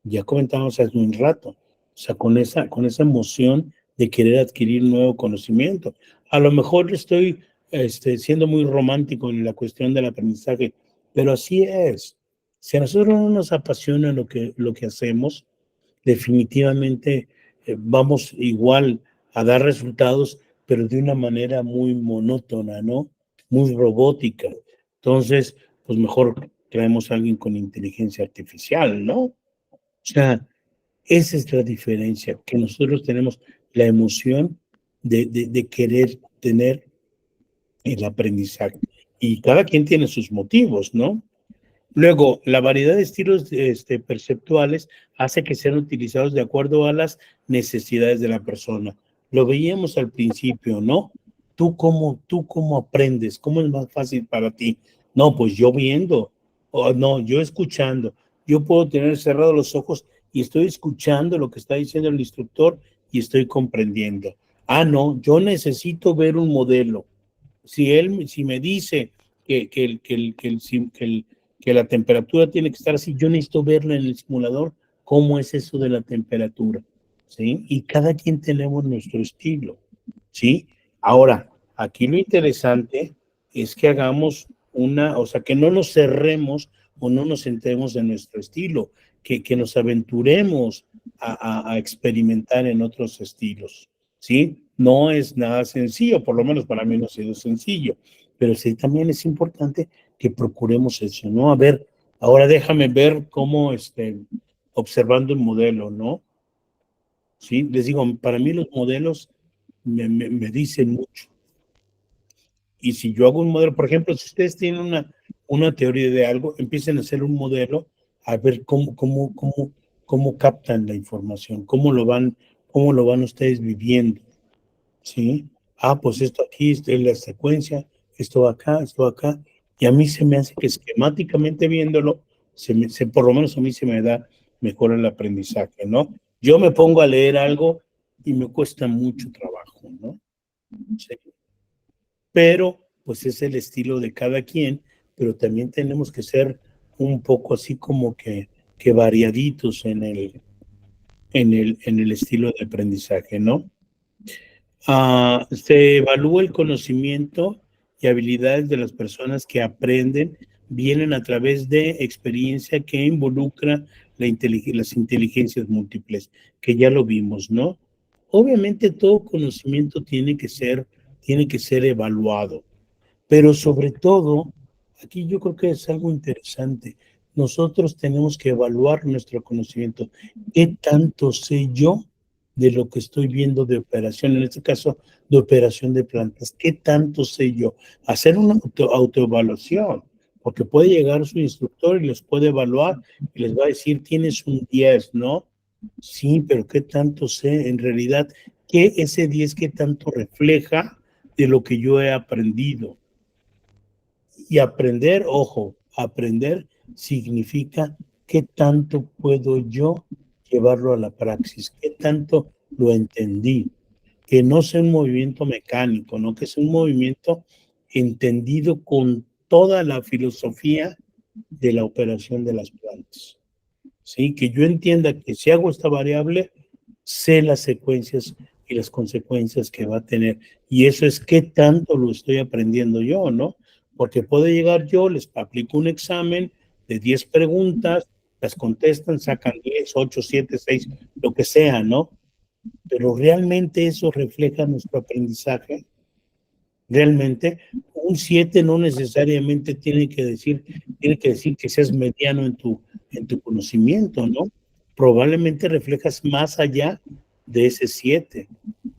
S1: Ya comentábamos hace un rato, o sea, con esa emoción de querer adquirir nuevo conocimiento. A lo mejor estoy siendo muy romántico en la cuestión del aprendizaje, pero así es. Si a nosotros no nos apasiona lo que hacemos, definitivamente vamos igual a dar resultados, pero de una manera muy monótona, ¿no? Muy robótica. Entonces, pues mejor traemos a alguien con inteligencia artificial, ¿no? O sea, esa es la diferencia, que nosotros tenemos la emoción de querer tener el aprendizaje. Y cada quien tiene sus motivos, ¿no? Luego, la variedad de estilos perceptuales hace que sean utilizados de acuerdo a las necesidades de la persona. Lo veíamos al principio, ¿no? ¿Tú cómo aprendes? ¿Cómo es más fácil para ti? No, pues yo viendo, o no, yo escuchando. Yo puedo tener cerrados los ojos y estoy escuchando lo que está diciendo el instructor y estoy comprendiendo. Ah, no, yo necesito ver un modelo. Si me dice que la temperatura tiene que estar así, yo necesito verla en el simulador, cómo es eso de la temperatura, ¿sí? Y cada quien tenemos nuestro estilo, ¿sí? Ahora, aquí lo interesante es que hagamos o sea, que no nos cerremos o no nos centremos en nuestro estilo, que nos aventuremos a experimentar en otros estilos, ¿sí? No es nada sencillo, por lo menos para mí no ha sido sencillo, pero sí también es importante que procuremos eso, ¿no? A ver, ahora déjame ver cómo, observando el modelo, ¿no? Sí, les digo, para mí los modelos me dicen mucho. Y si yo hago un modelo, por ejemplo, si ustedes tienen una teoría de algo, empiecen a hacer un modelo, a ver cómo captan la información, cómo lo van ustedes viviendo, ¿sí? Ah, pues esto aquí, esto es la secuencia, esto acá, y a mí se me hace que esquemáticamente viéndolo, por lo menos a mí se me da mejor el aprendizaje, ¿no? Yo me pongo a leer algo y me cuesta mucho trabajo, ¿no? Sí. Pero, pues es el estilo de cada quien, pero también tenemos que ser un poco así como que variaditos en el estilo de aprendizaje, ¿no? Se evalúa el conocimiento y habilidades de las personas que aprenden, vienen a través de experiencia que involucra las inteligencias múltiples, que ya lo vimos, ¿no? Obviamente todo conocimiento tiene que ser evaluado, pero sobre todo, aquí yo creo que es algo interesante. Nosotros tenemos que evaluar nuestro conocimiento. ¿Qué tanto sé yo de lo que estoy viendo de operación? En este caso, de operación de plantas. ¿Qué tanto sé yo? Hacer una autoevaluación, porque puede llegar su instructor y les puede evaluar y les va a decir, tienes un 10, ¿no? Sí, pero ¿qué tanto sé? En realidad, ¿qué ese 10 qué tanto refleja de lo que yo he aprendido? Y aprender, ojo, aprender significa qué tanto puedo yo llevarlo a la praxis, qué tanto lo entendí, que no sea un movimiento mecánico, ¿no? Que es un movimiento entendido con toda la filosofía de la operación de las plantas. ¿Sí? Que yo entienda que si hago esta variable, sé las secuencias y las consecuencias que va a tener. Y eso es qué tanto lo estoy aprendiendo yo, ¿no? Porque puedo llegar yo, les aplico un examen de 10 preguntas, las contestan, sacan 10, 8, 7, 6, lo que sea, ¿no? Pero realmente eso refleja nuestro aprendizaje. Realmente, un 7 no necesariamente tiene que decir que seas mediano en tu conocimiento, ¿no? Probablemente reflejas más allá de ese 7,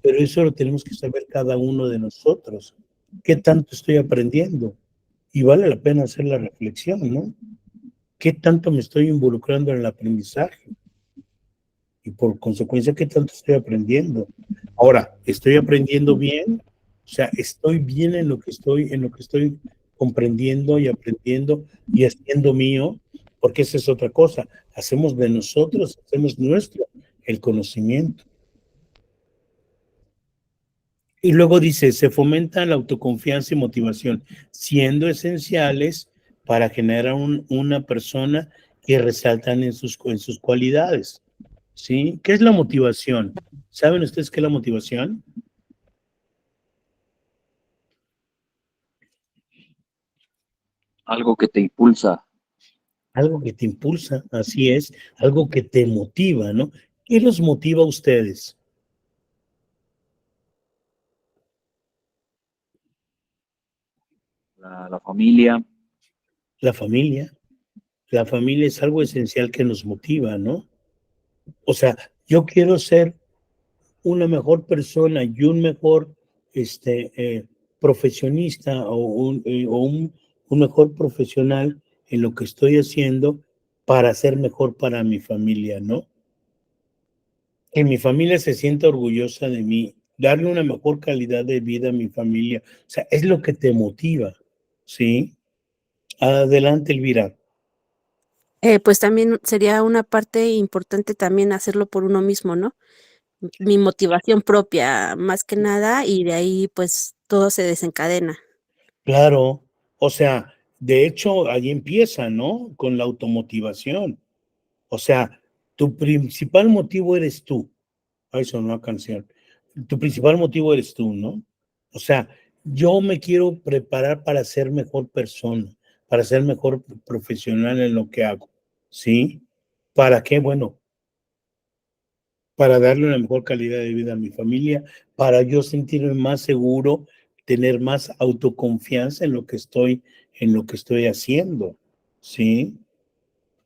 S1: pero eso lo tenemos que saber cada uno de nosotros. ¿Qué tanto estoy aprendiendo? Y vale la pena hacer la reflexión, ¿no? ¿Qué tanto me estoy involucrando en el aprendizaje? Y por consecuencia, ¿qué tanto estoy aprendiendo? Ahora, ¿estoy aprendiendo bien? O sea, ¿estoy bien en lo que estoy comprendiendo y aprendiendo y haciendo mío? Porque esa es otra cosa. Hacemos de nosotros, hacemos nuestro el conocimiento. Y luego dice, se fomenta la autoconfianza y motivación, siendo esenciales para generar una persona que resaltan en sus cualidades. ¿Sí? ¿Qué es la motivación? ¿Saben ustedes qué es la motivación?
S16: Algo que te impulsa.
S1: Algo que te impulsa, así es, algo que te motiva, ¿no? ¿Qué los motiva a ustedes?
S16: La familia.
S1: La familia. La familia es algo esencial que nos motiva, ¿no? O sea, yo quiero ser una mejor persona y un mejor profesionista o un mejor profesional en lo que estoy haciendo para ser mejor para mi familia, ¿no? Que mi familia se sienta orgullosa de mí, darle una mejor calidad de vida a mi familia. O sea, es lo que te motiva, ¿sí? Adelante, Elvira.
S15: Pues también sería una parte importante también hacerlo por uno mismo, ¿no? Mi motivación propia, más que nada, y de ahí pues todo se desencadena.
S1: Claro, o sea, de hecho, ahí empieza, ¿no? Con la automotivación. O sea, tu principal motivo eres tú. Ahí sonó una canción. Tu principal motivo eres tú, ¿no? O sea, yo me quiero preparar para ser mejor persona, para ser mejor profesional en lo que hago, ¿sí? ¿Para qué? Bueno, para darle una mejor calidad de vida a mi familia, para yo sentirme más seguro, tener más autoconfianza en lo que estoy haciendo, ¿sí?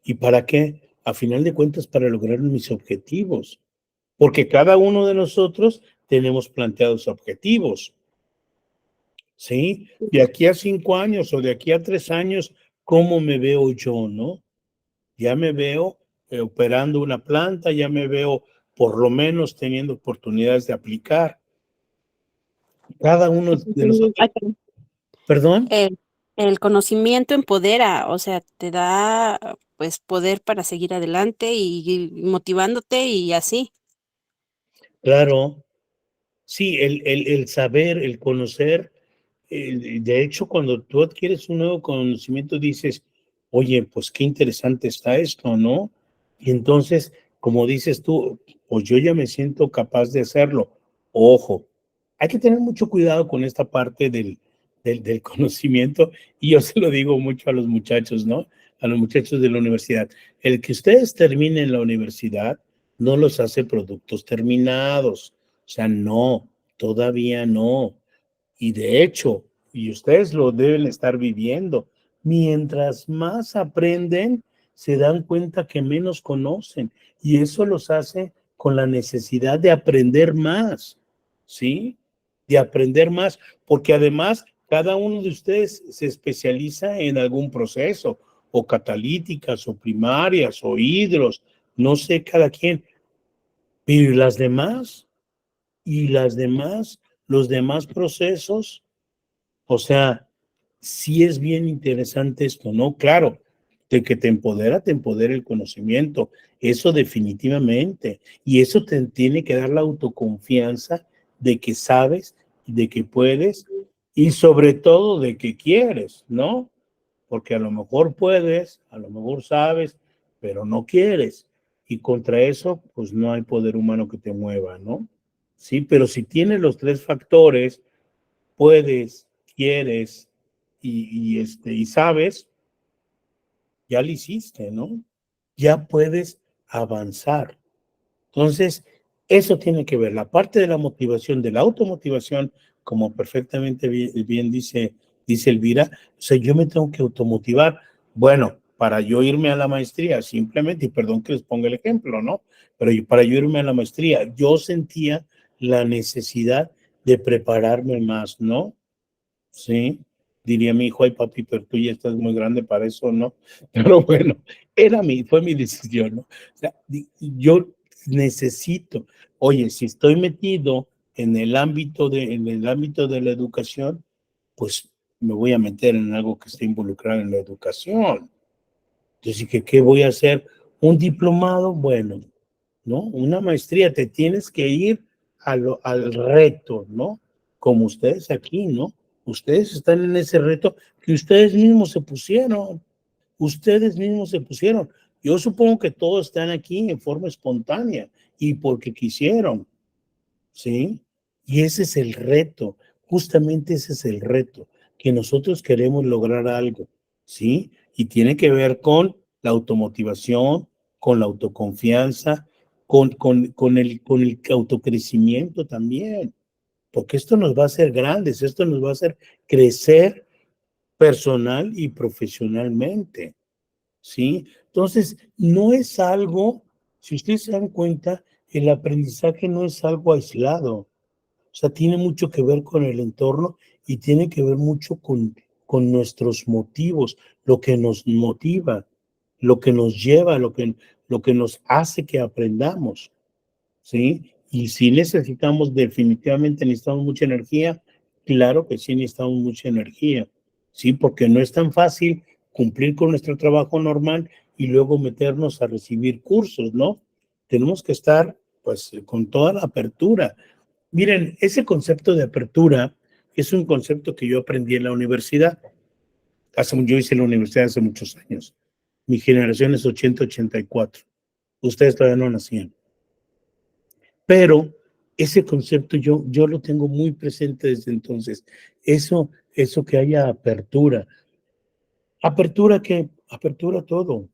S1: ¿Y para qué? A final de cuentas, para lograr mis objetivos, porque cada uno de nosotros tenemos planteados objetivos, ¿sí? De aquí a 5 años o de aquí a 3 años, cómo me veo yo, ¿no? Ya me veo operando una planta, ya me veo por lo menos teniendo oportunidades de aplicar. Cada uno de los... ¿Perdón?
S15: El conocimiento empodera, o sea, te da pues poder para seguir adelante y motivándote y así.
S1: Claro. Sí, el saber, el conocer, de hecho, cuando tú adquieres un nuevo conocimiento, dices, oye, pues qué interesante está esto, ¿no? Y entonces, como dices tú, pues yo ya me siento capaz de hacerlo. Ojo, hay que tener mucho cuidado con esta parte del conocimiento, y yo se lo digo mucho a los muchachos, ¿no? A los muchachos de la universidad. El que ustedes terminen la universidad no los hace productos terminados. O sea, no, todavía no. Y de hecho, y ustedes lo deben estar viviendo, mientras más aprenden, se dan cuenta que menos conocen. Y eso los hace con la necesidad de aprender más, ¿sí? De aprender más, porque además cada uno de ustedes se especializa en algún proceso, o catalíticas, o primarias, o hidros, no sé cada quien. Pero ¿y las demás? Y las demás, los demás procesos, o sea, sí es bien interesante esto, ¿no? Claro, de que te empodera el conocimiento, eso definitivamente, y eso te tiene que dar la autoconfianza de que sabes, de que puedes, y sobre todo de que quieres, ¿no? Porque a lo mejor puedes, a lo mejor sabes, pero no quieres, y contra eso, pues no hay poder humano que te mueva, ¿no? Sí, pero si tienes los tres factores, puedes, quieres y sabes, ya lo hiciste, ¿no? Ya puedes avanzar. Entonces, eso tiene que ver, la parte de la motivación, de la automotivación, como perfectamente bien dice Elvira, o sea, yo me tengo que automotivar. Bueno, para yo irme a la maestría, simplemente, y perdón que les ponga el ejemplo, ¿no? Pero para yo irme a la maestría, yo sentía la necesidad de prepararme más, ¿no? Sí, diría mi hijo, ay papi, pero tú ya estás muy grande para eso, ¿no? Pero bueno, fue mi decisión, ¿no? O sea, yo necesito, oye, si estoy metido en el ámbito de la educación, pues me voy a meter en algo que esté involucrado en la educación. Entonces, ¿qué voy a hacer? ¿Un diplomado? Bueno, ¿no? Una maestría, te tienes que ir al reto, ¿no? Como ustedes aquí, ¿no? Ustedes están en ese reto que ustedes mismos se pusieron. Ustedes mismos se pusieron. Yo supongo que todos están aquí en forma espontánea y porque quisieron, ¿sí? Y ese es el reto, justamente ese es el reto, que nosotros queremos lograr algo, ¿sí? Y tiene que ver con la automotivación, con la autoconfianza, con el autocrecimiento también, porque esto nos va a hacer grandes, esto nos va a hacer crecer personal y profesionalmente, ¿sí? Entonces, no es algo, si ustedes se dan cuenta, el aprendizaje no es algo aislado, o sea, tiene mucho que ver con el entorno y tiene que ver mucho con nuestros motivos, lo que nos motiva, lo que nos lleva, lo que nos hace que aprendamos, ¿sí? Y si necesitamos, definitivamente necesitamos mucha energía, claro que sí necesitamos mucha energía, ¿sí? Porque no es tan fácil cumplir con nuestro trabajo normal y luego meternos a recibir cursos, ¿no? Tenemos que estar, pues, con toda la apertura. Miren, ese concepto de apertura es un concepto que yo aprendí en la universidad. Yo hice la universidad hace muchos años. Mi generación es 80-84. Ustedes todavía no nacían. Pero ese concepto yo lo tengo muy presente desde entonces. Eso que haya apertura. ¿Apertura qué? Apertura a todo.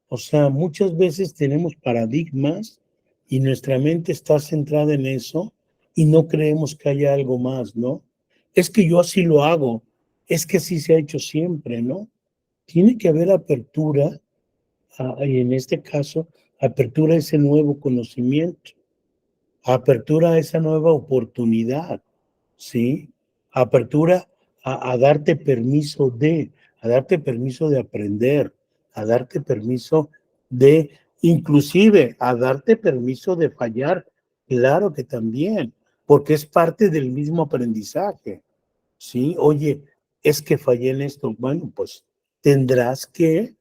S1: O sea, muchas veces tenemos paradigmas y nuestra mente está centrada en eso y no creemos que haya algo más, ¿no? Es que yo así lo hago, es que así se ha hecho siempre, ¿no? Tiene que haber apertura, y en este caso, apertura a ese nuevo conocimiento, apertura a esa nueva oportunidad, ¿sí? Apertura a darte permiso de, a darte permiso de aprender, a darte permiso de, inclusive, a darte permiso de fallar, claro que también, porque es parte del mismo aprendizaje, ¿sí? Oye, es que fallé en esto, bueno, pues tendrás que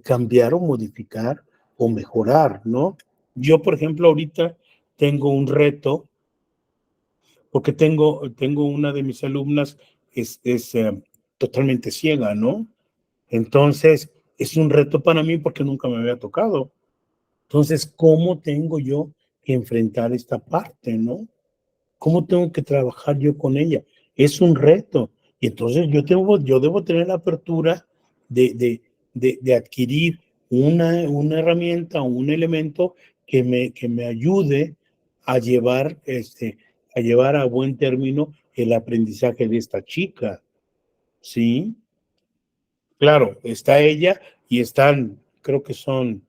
S1: cambiar o modificar o mejorar, ¿no? Yo, por ejemplo, ahorita tengo un reto, porque tengo una de mis alumnas, es totalmente ciega, ¿no? Entonces, es un reto para mí porque nunca me había tocado. Entonces, ¿cómo tengo yo que enfrentar esta parte, no? ¿Cómo tengo que trabajar yo con ella? Es un reto. Y entonces yo debo tener la apertura de adquirir una herramienta o un elemento que me ayude a a llevar a buen término el aprendizaje de esta chica. ¿Sí? Claro, está ella y están, creo que son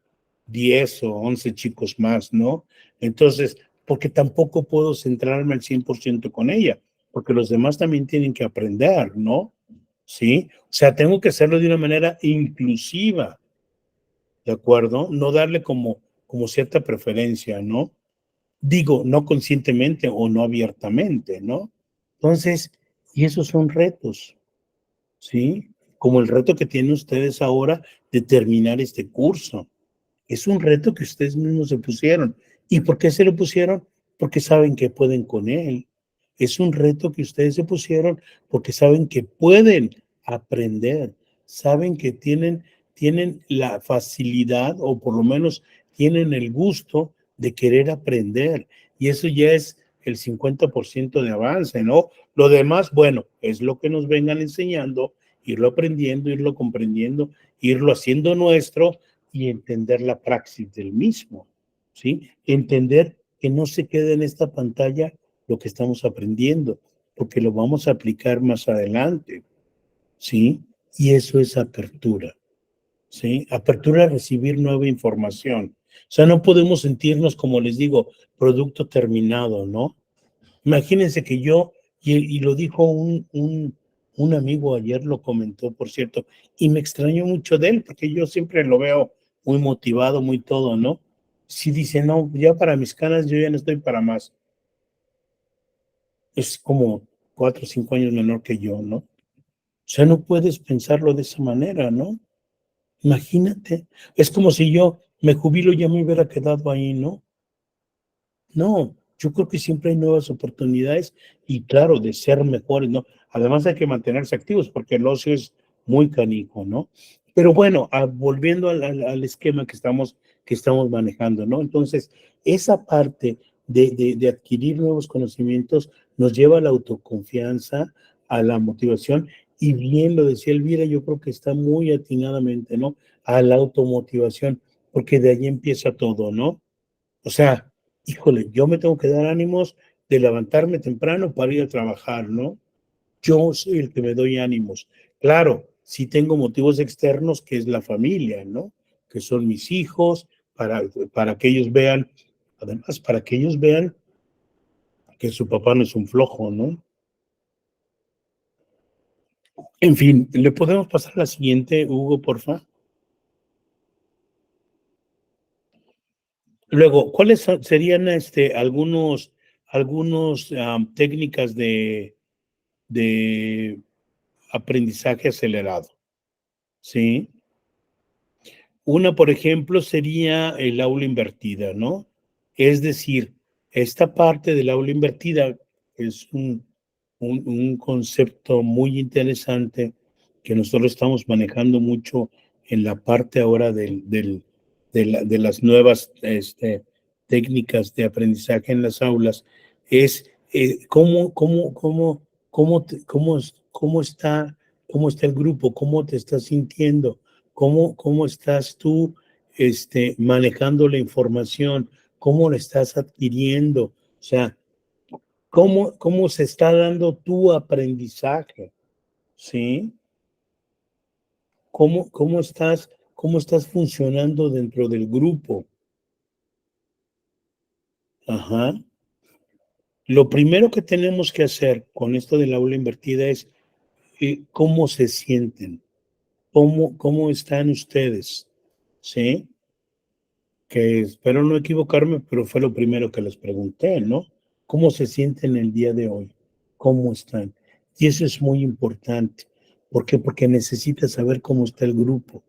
S1: 10 o 11 chicos más, ¿no? Entonces, porque tampoco puedo centrarme al 100% con ella, porque los demás también tienen que aprender, ¿no? ¿Sí? O sea, tengo que hacerlo de una manera inclusiva, ¿de acuerdo? No darle como cierta preferencia, ¿no? Digo, no conscientemente o no abiertamente, ¿no? Entonces, y esos son retos, ¿sí? Como el reto que tienen ustedes ahora de terminar este curso. Es un reto que ustedes mismos se pusieron. ¿Y por qué se lo pusieron? Porque saben que pueden con él. Es un reto que ustedes se pusieron porque saben que pueden aprender, saben que tienen la facilidad o por lo menos tienen el gusto de querer aprender. Y eso ya es el 50% de avance, ¿no? Lo demás, bueno, es lo que nos vengan enseñando, irlo aprendiendo, irlo comprendiendo, irlo haciendo nuestro y entender la praxis del mismo, ¿sí? Entender que no se quede en esta pantalla lo que estamos aprendiendo, porque lo vamos a aplicar más adelante, ¿sí? Y eso es apertura, ¿sí? Apertura a recibir nueva información. O sea, no podemos sentirnos, como les digo, producto terminado, ¿no? Imagínense que yo, y lo dijo un amigo ayer, lo comentó, por cierto, y me extrañó mucho de él, porque yo siempre lo veo muy motivado, muy todo, ¿no? Si dice, no, ya para mis canas yo ya no estoy para más. Es como 4 o 5 años menor que yo, ¿no? O sea, no puedes pensarlo de esa manera, ¿no? Imagínate, es como si yo me jubilo y ya me hubiera quedado ahí, ¿no? No, yo creo que siempre hay nuevas oportunidades y claro, de ser mejores, ¿no? Además hay que mantenerse activos porque el ocio es muy canijo, ¿no? Pero bueno, volviendo al esquema que estamos manejando, ¿no? Entonces, esa parte de adquirir nuevos conocimientos nos lleva a la autoconfianza, a la motivación y bien lo decía Elvira, yo creo que está muy atinadamente, ¿no? A la automotivación, porque de ahí empieza todo, ¿no? O sea, híjole, yo me tengo que dar ánimos de levantarme temprano para ir a trabajar, ¿no? Yo soy el que me doy ánimos. Claro, sí tengo motivos externos, que es la familia, ¿no? Que son mis hijos, para que ellos vean, además, para que ellos vean que su papá no es un flojo, ¿no? En fin, ¿le podemos pasar a la siguiente, Hugo, porfa? Luego, ¿cuáles serían algunos técnicas de aprendizaje acelerado? ¿Sí? Una, por ejemplo, sería el aula invertida, ¿no? Es decir, esta parte del aula invertida es un concepto muy interesante que nosotros estamos manejando mucho en la parte ahora de las nuevas técnicas de aprendizaje en las aulas, es cómo está el grupo, cómo te estás sintiendo, cómo estás tú manejando la información, cómo la estás adquiriendo, o sea, cómo se está dando tu aprendizaje, ¿sí? Cómo estás funcionando dentro del grupo. Ajá. Lo primero que tenemos que hacer con esto del aula invertida es cómo se sienten, cómo están ustedes, ¿sí? Que espero no equivocarme, pero fue lo primero que les pregunté, ¿no? ¿Cómo se sienten el día de hoy? ¿Cómo están? Y eso es muy importante. ¿Por qué? Porque necesitas saber cómo está el grupo.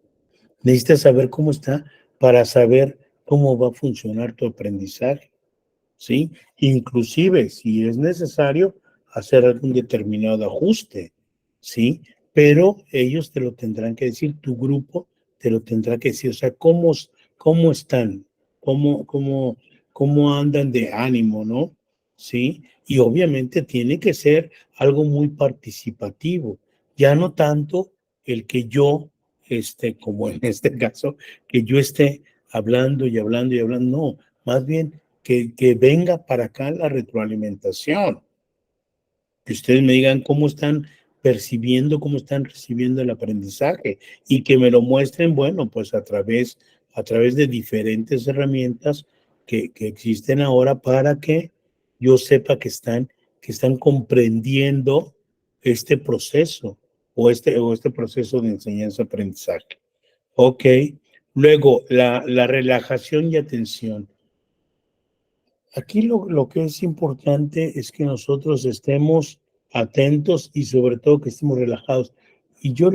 S1: Necesitas saber cómo está para saber cómo va a funcionar tu aprendizaje, ¿sí? Inclusive, si es necesario, hacer algún determinado ajuste, ¿sí? Pero ellos te lo tendrán que decir, tu grupo te lo tendrá que decir, o sea, cómo están, cómo andan de ánimo, ¿no? ¿Sí? Y obviamente tiene que ser algo muy participativo, ya no tanto el que yo, como en este caso, que yo esté hablando y hablando y hablando, no, más bien que venga para acá la retroalimentación, que ustedes me digan cómo están percibiendo, cómo están recibiendo el aprendizaje y que me lo muestren, bueno, pues a través de diferentes herramientas que existen ahora para que yo sepa que están comprendiendo este proceso o este proceso de enseñanza-aprendizaje. Ok, luego la relajación y atención. Aquí lo que es importante es que nosotros estemos atentos y sobre todo que estemos relajados. Y yo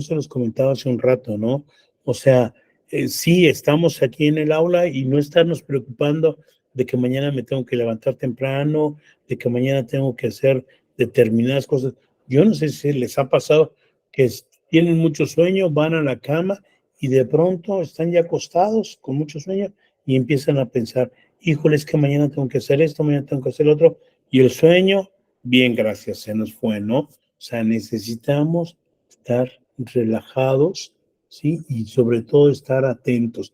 S1: se los comentaba hace un rato, ¿no? O sea, sí, estamos aquí en el aula y no estarnos preocupando de que mañana me tengo que levantar temprano, de que mañana tengo que hacer determinadas cosas. Yo no sé si les ha pasado que tienen mucho sueño, van a la cama y de pronto están ya acostados con mucho sueño y empiezan a pensar, híjole, es que mañana tengo que hacer esto, mañana tengo que hacer lo otro, y el sueño, bien, gracias, se nos fue, ¿no? O sea, necesitamos estar relajados, ¿sí? Y sobre todo estar atentos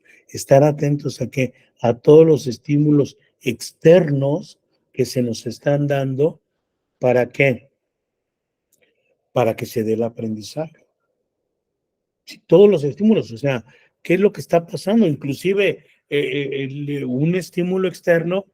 S1: a que a todos los estímulos externos que se nos están dando, ¿para qué? Para que se dé el aprendizaje. Sí, todos los estímulos, o sea, ¿qué es lo que está pasando? Inclusive un estímulo externo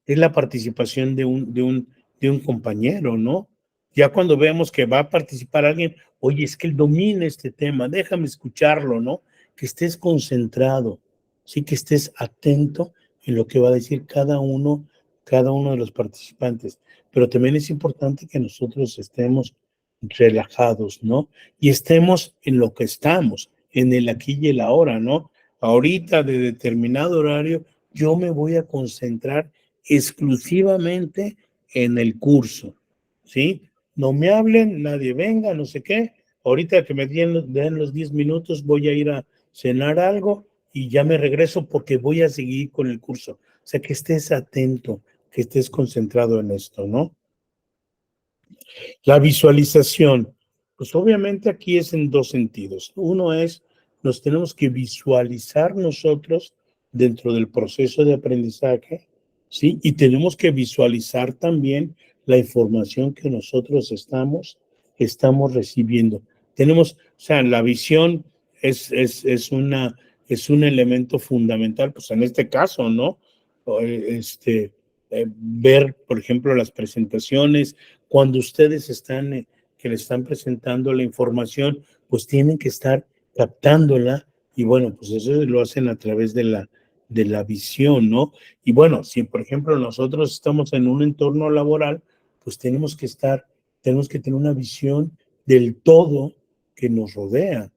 S1: es la participación de un compañero, ¿no? Ya cuando vemos que va a participar alguien, oye, es que él domina este tema, déjame escucharlo, ¿no? Que estés concentrado, sí, que estés atento en lo que va a decir cada uno de los participantes. Pero también es importante que nosotros estemos relajados, ¿no? Y estemos en lo que estamos, en el aquí y el ahora, ¿no? Ahorita de determinado horario, yo me voy a concentrar exclusivamente en el curso, ¿sí? No me hablen, nadie venga, no sé qué. Ahorita que me den los 10 minutos, voy a ir a cenar algo y ya me regreso porque voy a seguir con el curso. O sea, que estés atento, que estés concentrado en esto, ¿no? La visualización, pues obviamente aquí es en dos sentidos. Uno es, nos tenemos que visualizar nosotros dentro del proceso de aprendizaje, ¿sí? Y tenemos que visualizar también la información que nosotros estamos recibiendo. Tenemos, o sea, la visión es un elemento fundamental, pues en este caso, ¿no? Ver, por ejemplo, las presentaciones, cuando ustedes que le están presentando la información, pues tienen que estar captándola y bueno, pues eso lo hacen a través de la visión, ¿no? Y bueno, si por ejemplo nosotros estamos en un entorno laboral, pues tenemos que tener una visión del todo que nos rodea,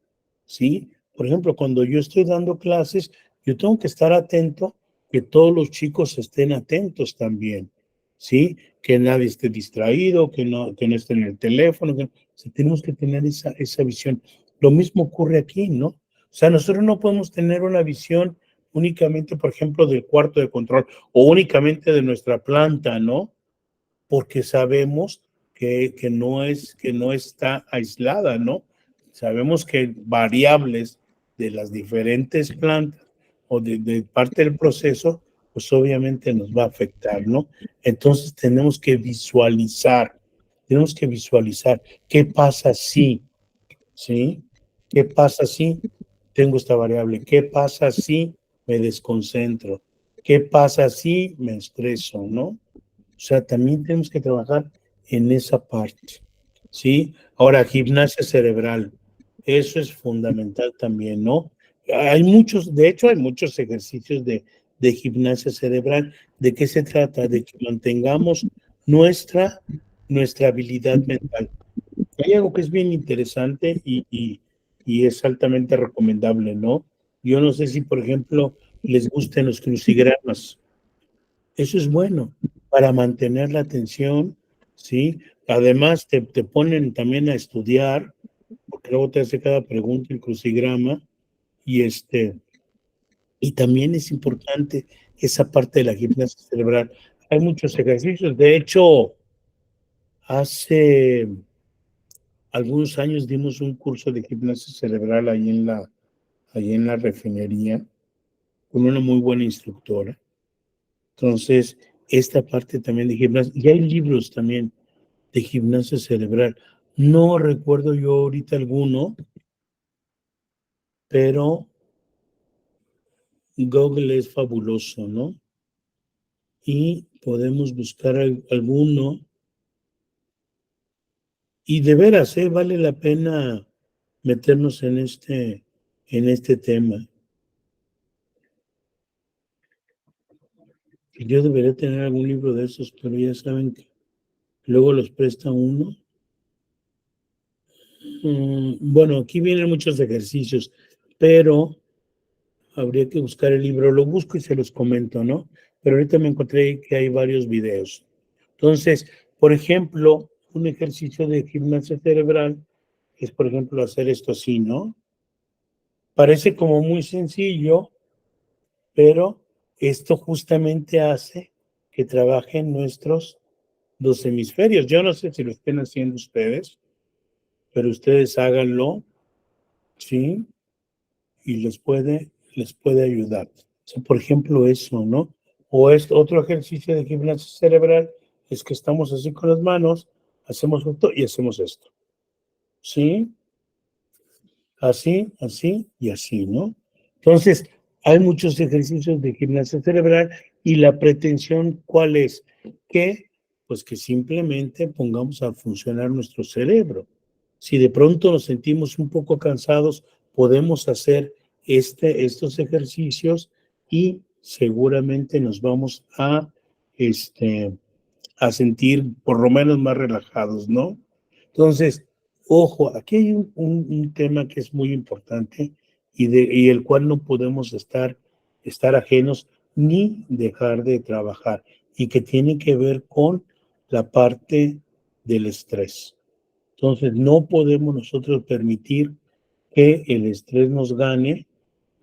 S1: ¿sí? Por ejemplo, cuando yo estoy dando clases, yo tengo que estar atento que todos los chicos estén atentos también, ¿sí? Que nadie esté distraído, que no esté en el teléfono. O sea, tenemos que tener esa visión. Lo mismo ocurre aquí, ¿no? O sea, nosotros no podemos tener una visión únicamente, por ejemplo, del cuarto de control o únicamente de nuestra planta, ¿no? Porque sabemos que no está aislada, ¿no? Sabemos que variables de las diferentes plantas o de parte del proceso, pues obviamente nos va a afectar, ¿no? Entonces tenemos que visualizar qué pasa si, ¿sí? ¿Qué pasa si tengo esta variable? ¿Qué pasa si me desconcentro? ¿Qué pasa si me estreso, no? O sea, también tenemos que trabajar en esa parte, ¿sí? Ahora, gimnasia cerebral, eso es fundamental también, ¿no? Hay muchos, de hecho, hay muchos ejercicios de gimnasia cerebral. ¿De qué se trata? De que mantengamos nuestra habilidad mental. Hay algo que es bien interesante y es altamente recomendable, ¿no? Yo no sé si, por ejemplo, les gusten los crucigramas. Eso es bueno para mantener la atención, ¿sí? Además, te ponen también a estudiar, porque luego te hace cada pregunta el crucigrama, y y también es importante esa parte de la gimnasia cerebral. Hay muchos ejercicios. De hecho, hace algunos años dimos un curso de gimnasia cerebral ahí en la refinería, con una muy buena instructora. Entonces, esta parte también de gimnasia, y hay libros también de gimnasia cerebral. No recuerdo yo ahorita alguno, pero Google es fabuloso, ¿no? Y podemos buscar alguno. Y de veras, vale la pena meternos en este tema. Yo debería tener algún libro de esos, pero ya saben que luego los presta uno. Bueno, aquí vienen muchos ejercicios, pero habría que buscar el libro. Lo busco y se los comento, ¿no? Pero ahorita me encontré que hay varios videos. Entonces, por ejemplo, un ejercicio de gimnasia cerebral es, por ejemplo, hacer esto así, ¿no? Parece como muy sencillo, pero esto justamente hace que trabajen nuestros dos hemisferios. Yo no sé si lo estén haciendo ustedes, pero ustedes háganlo, ¿sí? Y les puede ayudar. O sea, por ejemplo, eso, ¿no? O otro ejercicio de gimnasia cerebral es que estamos así con las manos, hacemos esto y hacemos esto. ¿Sí? Así, así y así, ¿no? Entonces, hay muchos ejercicios de gimnasia cerebral y la pretensión, ¿cuál es? Pues que simplemente pongamos a funcionar nuestro cerebro. Si de pronto nos sentimos un poco cansados, podemos hacer estos ejercicios y seguramente nos vamos a sentir por lo menos más relajados, ¿no? Entonces, ojo, aquí hay un tema que es muy importante y el cual no podemos estar ajenos ni dejar de trabajar y que tiene que ver con la parte del estrés. Entonces, no podemos nosotros permitir que el estrés nos gane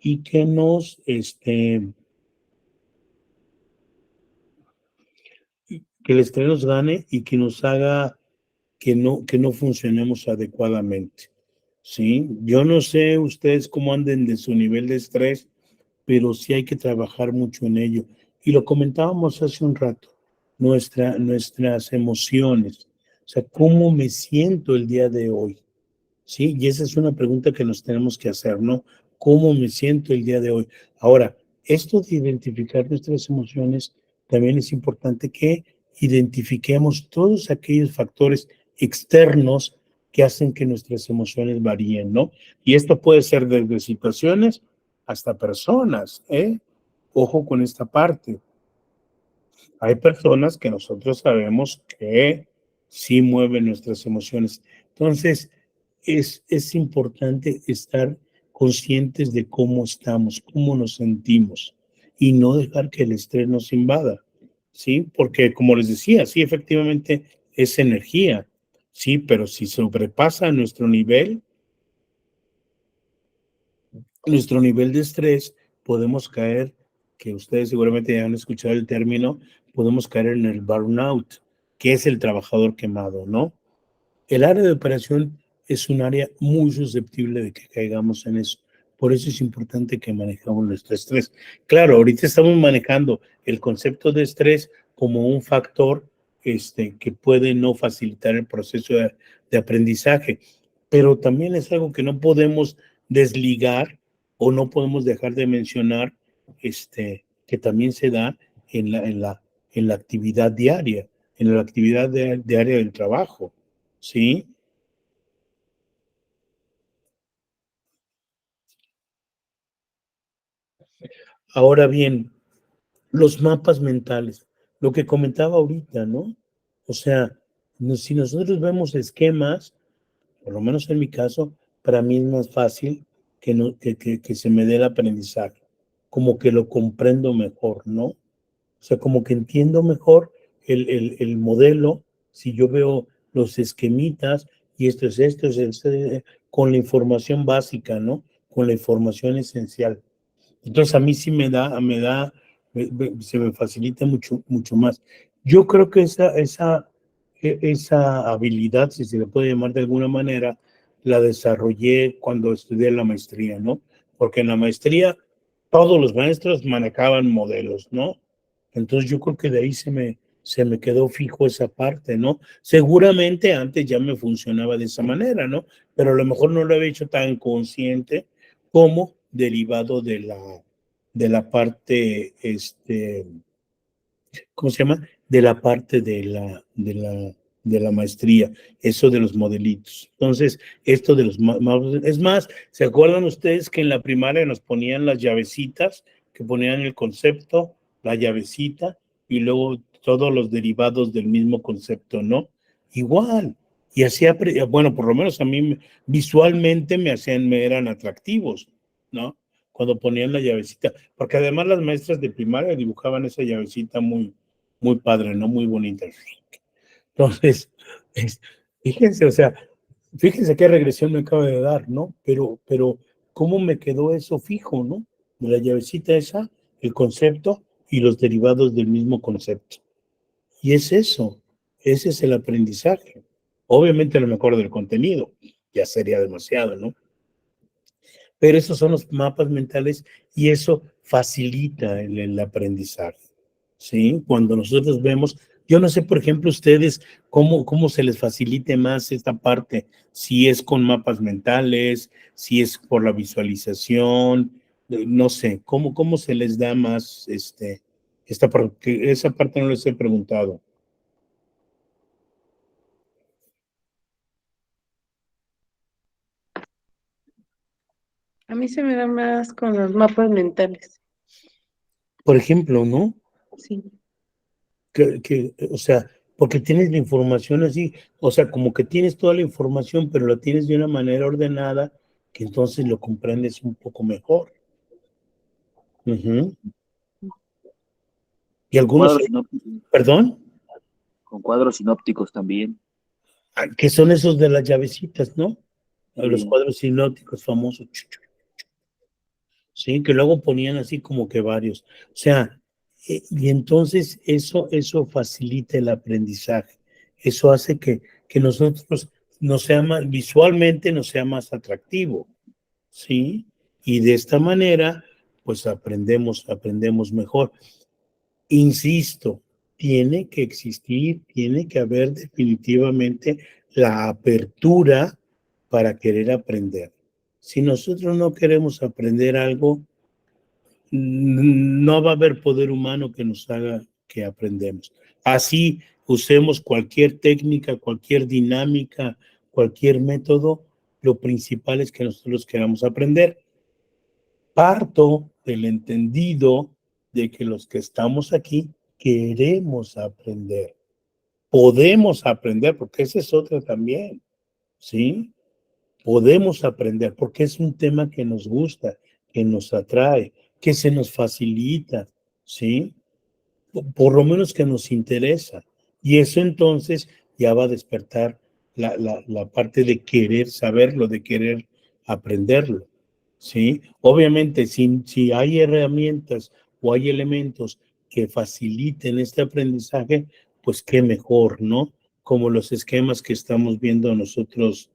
S1: y que que el estrés nos gane y que nos haga que no funcionemos adecuadamente, ¿sí? Yo no sé ustedes cómo anden de su nivel de estrés, pero sí hay que trabajar mucho en ello. Y lo comentábamos hace un rato, nuestras emociones, o sea, ¿cómo me siento el día de hoy? ¿Sí? Y esa es una pregunta que nos tenemos que hacer, ¿no? ¿Cómo me siento el día de hoy? Ahora, esto de identificar nuestras emociones, también es importante que identifiquemos todos aquellos factores externos que hacen que nuestras emociones varíen, ¿no? Y esto puede ser desde situaciones hasta personas, ¿eh? Ojo con esta parte. Hay personas que nosotros sabemos que sí mueven nuestras emociones. Entonces, es importante estar conscientes de cómo estamos, cómo nos sentimos y no dejar que el estrés nos invada, ¿sí? Porque como les decía, sí, efectivamente es energía, sí, pero si sobrepasa nuestro nivel de estrés, podemos caer, que ustedes seguramente ya han escuchado el término, podemos caer en el burnout, que es el trabajador quemado, ¿no? El área de operación es un área muy susceptible de que caigamos en eso. Por eso es importante que manejemos nuestro estrés. Claro, ahorita estamos manejando el concepto de estrés como un factor que puede no facilitar el proceso de aprendizaje, pero también es algo que no podemos desligar o no podemos dejar de mencionar, que también se da en la actividad diaria, en la actividad diaria del trabajo, ¿sí? Ahora bien, los mapas mentales, lo que comentaba ahorita, ¿no? O sea, si nosotros vemos esquemas, por lo menos en mi caso, para mí es más fácil que, no, que se me dé el aprendizaje, como que lo comprendo mejor, ¿no? O sea, como que entiendo mejor el modelo, si yo veo los esquemitas, y esto es esto, con la información básica, ¿no? Con la información esencial. Entonces a mí sí se me facilita mucho, mucho más. Yo creo que esa habilidad, si se le puede llamar de alguna manera, la desarrollé cuando estudié la maestría, ¿no? Porque en la maestría todos los maestros manejaban modelos, ¿no? Entonces yo creo que de ahí se me quedó fijo esa parte, ¿no? Seguramente antes ya me funcionaba de esa manera, ¿no? Pero a lo mejor no lo había hecho tan consciente como derivado de la parte, ¿cómo se llama? De la parte de la maestría, eso de los modelitos. Entonces, esto de los es más, ¿se acuerdan ustedes que en la primaria nos ponían las llavecitas, que ponían el concepto, la llavecita, y luego todos los derivados del mismo concepto, ¿no? Igual. Y así, bueno, por lo menos a mí visualmente me eran atractivos, ¿no? Cuando ponían la llavecita, porque además las maestras de primaria dibujaban esa llavecita muy, muy padre, ¿no? Muy bonita. Entonces, fíjense, o sea, fíjense qué regresión me acaba de dar, ¿no? Pero, ¿cómo me quedó eso fijo, ¿no? De la llavecita esa, el concepto y los derivados del mismo concepto. Y es eso, ese es el aprendizaje. Obviamente no me acuerdo del contenido, ya sería demasiado, ¿no? Pero esos son los mapas mentales y eso facilita el aprendizaje, ¿sí? Cuando nosotros vemos, yo no sé, por ejemplo, ustedes, cómo se les facilite más esta parte, si es con mapas mentales, si es por la visualización, no sé, cómo se les da más esta parte, esa parte no les he preguntado.
S6: A mí se me da más con los mapas mentales.
S1: Por ejemplo, ¿no?
S6: Sí.
S1: O sea, porque tienes la información así, o sea, como que tienes toda la información, pero la tienes de una manera ordenada, que entonces lo comprendes un poco mejor. Ujú. Y algunos,
S16: Cuadros sinópticos,
S1: perdón,
S16: con cuadros sinópticos también.
S1: que son esos de las llavecitas, ¿no? Los
S16: Sí.
S1: cuadros sinópticos famosos. Sí, que luego ponían así como que varios. O sea, y entonces eso facilita el aprendizaje. Eso hace que nosotros nos sea más, visualmente nos sea más atractivo, ¿sí? Y de esta manera, pues aprendemos mejor. Insisto, tiene que existir, tiene que haber definitivamente la apertura para querer aprender. Si nosotros no queremos aprender algo, no va a haber poder humano que nos haga que aprendamos. Así usemos cualquier técnica, cualquier dinámica, cualquier método, lo principal es que nosotros queramos aprender. Parto del entendido de que los que estamos aquí queremos aprender. Podemos aprender, porque ese es otro también, ¿sí? Podemos aprender porque es un tema que nos gusta, que nos atrae, que se nos facilita, ¿sí? Por lo menos que nos interesa. Y eso entonces ya va a despertar la parte de querer saberlo, de querer aprenderlo, ¿sí? Obviamente, si hay herramientas o hay elementos que faciliten este aprendizaje, pues qué mejor, ¿no? Como los esquemas que estamos viendo nosotros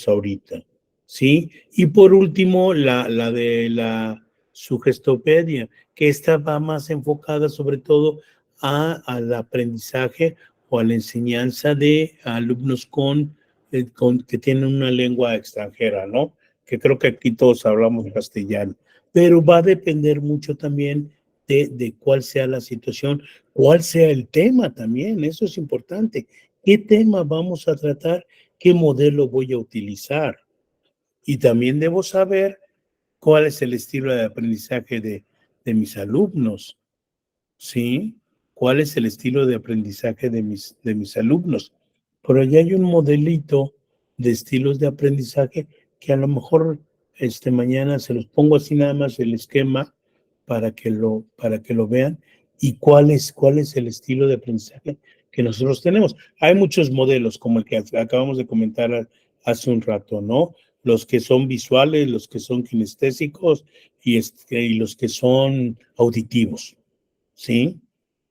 S1: ahorita, ¿sí? Y por último, la de la sugestopedia, que esta va más enfocada sobre todo al aprendizaje o a la enseñanza de alumnos que tienen una lengua extranjera, ¿no? Que creo que aquí todos hablamos castellano, pero va a depender mucho también de cuál sea la situación, cuál sea el tema también, eso es importante. ¿Qué tema vamos a tratar? ¿Qué modelo voy a utilizar? Y también debo saber cuál es el estilo de aprendizaje de mis alumnos, ¿sí? ¿Cuál es el estilo de aprendizaje de mis alumnos? Pero ya hay un modelito de estilos de aprendizaje que a lo mejor mañana se los pongo así nada más el esquema para que lo vean y cuál es el estilo de aprendizaje que nosotros tenemos. Hay muchos modelos, como el que acabamos de comentar hace un rato, ¿no? Los que son visuales, los que son kinestésicos y los que son auditivos, ¿sí?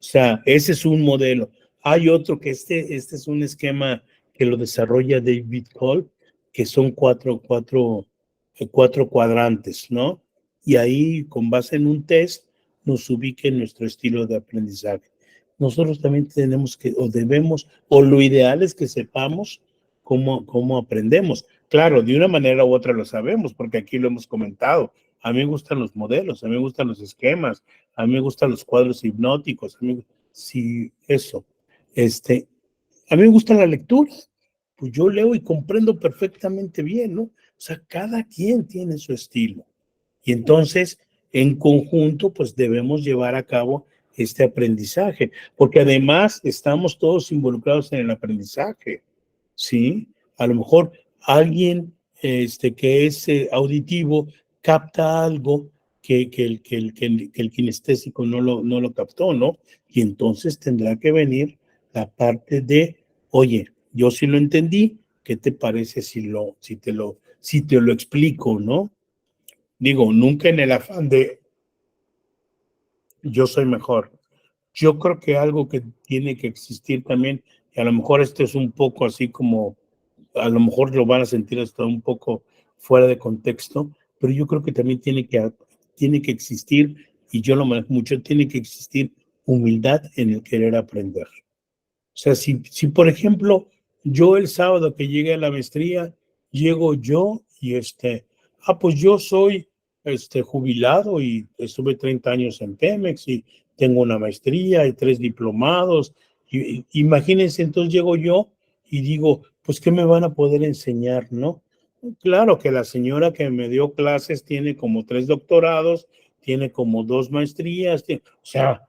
S1: O sea, ese es un modelo. Hay otro que este es un esquema que lo desarrolla David Cole, que son cuatro cuadrantes, ¿no? Y ahí, con base en un test, nos ubica en nuestro estilo de aprendizaje. Nosotros también tenemos que, o debemos, o lo ideal es que sepamos cómo aprendemos. Claro, de una manera u otra lo sabemos, porque aquí lo hemos comentado. A mí me gustan los modelos, a mí me gustan los esquemas, a mí me gustan los cuadros hipnóticos, sí, eso. A mí me gusta la lectura, pues yo leo y comprendo perfectamente bien, ¿no? O sea, cada quien tiene su estilo. Y entonces, en conjunto, pues debemos llevar a cabo este aprendizaje, porque además estamos todos involucrados en el aprendizaje, ¿sí? A lo mejor alguien que es auditivo capta algo que el kinestésico no lo captó, ¿no? Y entonces tendrá que venir la parte de, oye, yo sí lo entendí, ¿qué te parece si te lo explico, ¿no? Digo, nunca en el afán de yo soy mejor. Yo creo que algo que tiene que existir también, y a lo mejor esto es un poco así como, a lo mejor lo van a sentir hasta un poco fuera de contexto, pero yo creo que también tiene que existir, y yo lo manejo mucho, tiene que existir humildad en el querer aprender. O sea, si por ejemplo, yo el sábado que llegue a la maestría, llego yo y pues yo soy jubilado y estuve 30 años en Pemex y tengo una maestría y 3 diplomados. Imagínense, entonces llego yo y digo, pues, ¿qué me van a poder enseñar, no? Claro que la señora que me dio clases tiene como 3 doctorados, tiene como 2 maestrías, o sea,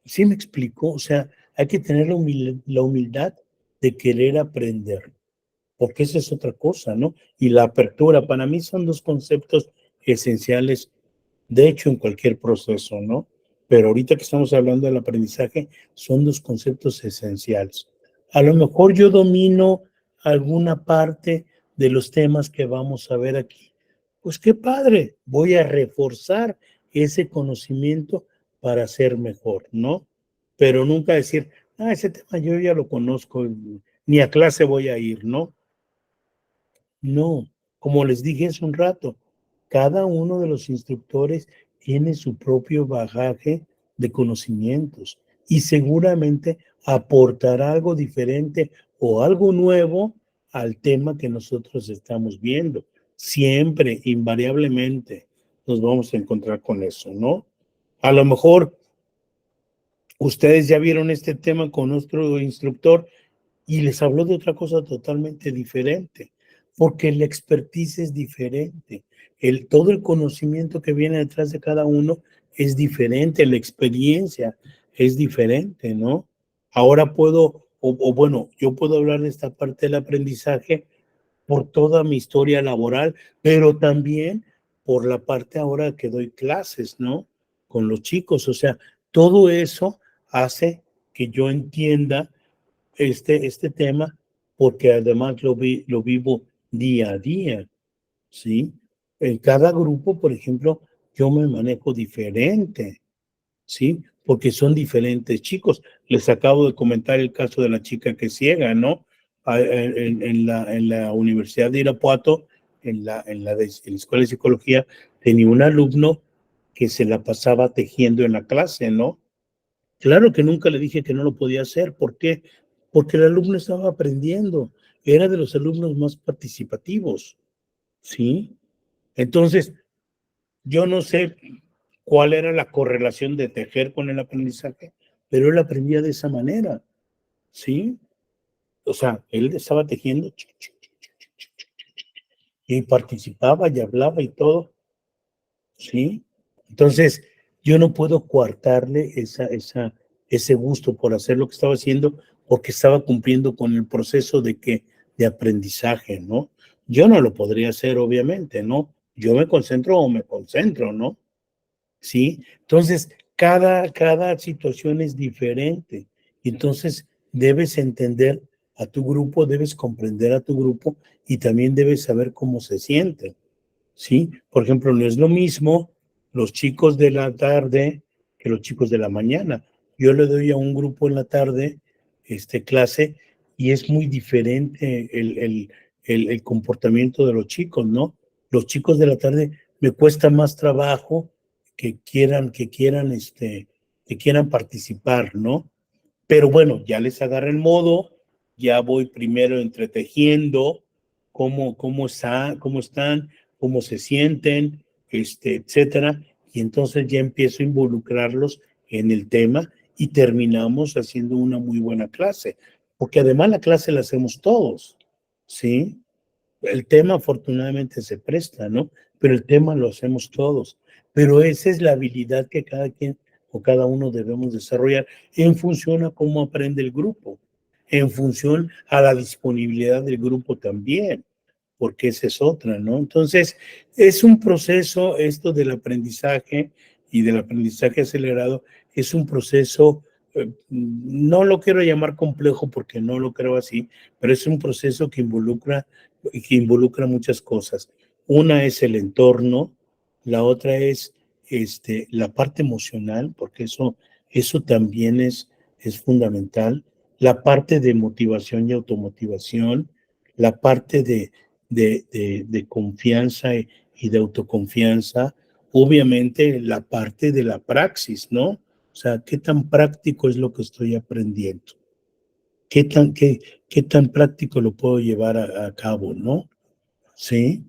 S1: ¿sí me explico? O sea, hay que tener la humildad de querer aprender, porque esa es otra cosa, ¿no? Y la apertura, para mí son 2 conceptos esenciales, de hecho, en cualquier proceso, ¿no? Pero ahorita que estamos hablando del aprendizaje, son 2 conceptos esenciales. A lo mejor yo domino alguna parte de los temas que vamos a ver aquí. Pues qué padre, voy a reforzar ese conocimiento para ser mejor, ¿no? Pero nunca decir, ese tema yo ya lo conozco, ni a clase voy a ir, ¿no? No, como les dije hace un rato, cada uno de los instructores tiene su propio bagaje de conocimientos y seguramente aportará algo diferente o algo nuevo al tema que nosotros estamos viendo. Siempre, invariablemente, nos vamos a encontrar con eso, ¿no? A lo mejor ustedes ya vieron este tema con otro instructor y les habló de otra cosa totalmente diferente, porque la expertise es diferente. Todo el conocimiento que viene detrás de cada uno es diferente, la experiencia es diferente, ¿no? Ahora bueno, yo puedo hablar de esta parte del aprendizaje por toda mi historia laboral, pero también por la parte ahora que doy clases, ¿no? Con los chicos, o sea, todo eso hace que yo entienda este tema, porque además lo vivo día a día, ¿sí? En cada grupo, por ejemplo, yo me manejo diferente, ¿sí? Porque son diferentes chicos. Les acabo de comentar el caso de la chica que es ciega, ¿no? En la Universidad de Irapuato, en la Escuela de Psicología, tenía un alumno que se la pasaba tejiendo en la clase, ¿no? Claro que nunca le dije que no lo podía hacer. ¿Por qué? Porque el alumno estaba aprendiendo. Era de los alumnos más participativos, ¿sí? Entonces, yo no sé cuál era la correlación de tejer con el aprendizaje, pero él aprendía de esa manera, ¿sí? O sea, él estaba tejiendo y participaba y hablaba y todo, ¿sí? Entonces, yo no puedo coartarle ese gusto por hacer lo que estaba haciendo porque estaba cumpliendo con el proceso de aprendizaje, ¿no? Yo no lo podría hacer, obviamente, ¿no? Yo me concentro o me concentro, ¿no? ¿Sí? Entonces, cada situación es diferente. Entonces, debes entender a tu grupo, debes comprender a tu grupo y también debes saber cómo se sienten, ¿sí? Por ejemplo, no es lo mismo los chicos de la tarde que los chicos de la mañana. Yo le doy a un grupo en la tarde clase y es muy diferente el comportamiento de los chicos, ¿no? Los chicos de la tarde me cuesta más trabajo que quieran participar, ¿no? Pero bueno, ya les agarré el modo, ya voy primero entretejiendo cómo están, cómo se sienten, etcétera, y entonces ya empiezo a involucrarlos en el tema y terminamos haciendo una muy buena clase, porque además la clase la hacemos todos, ¿sí? El tema afortunadamente se presta, ¿no? Pero el tema lo hacemos todos. Pero esa es la habilidad que cada quien o cada uno debemos desarrollar en función a cómo aprende el grupo, en función a la disponibilidad del grupo también, porque esa es otra, ¿no? Entonces, es un proceso, esto del aprendizaje y del aprendizaje acelerado, es un proceso, no lo quiero llamar complejo porque no lo creo así, pero es un proceso que involucra muchas cosas. Una es el entorno, la otra es la parte emocional, porque eso también es fundamental, la parte de motivación y automotivación, la parte de confianza y de autoconfianza, obviamente la parte de la praxis, ¿no? O sea, ¿qué tan práctico es lo que estoy aprendiendo? ¿Qué tan práctico lo puedo llevar a cabo, no? ¿Sí?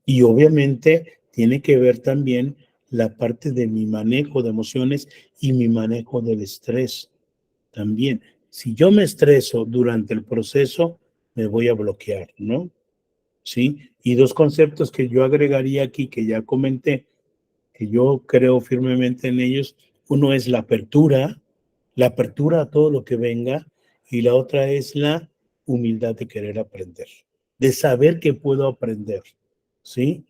S1: Y obviamente tiene que ver también la parte de mi manejo de emociones y mi manejo del estrés también. Si yo me estreso durante el proceso, me voy a bloquear, ¿no? ¿Sí? Y dos conceptos que yo agregaría aquí, que ya comenté, que yo creo firmemente en ellos. Uno es la apertura a todo lo que venga, y la otra es la humildad de querer aprender, de saber que puedo aprender, ¿sí?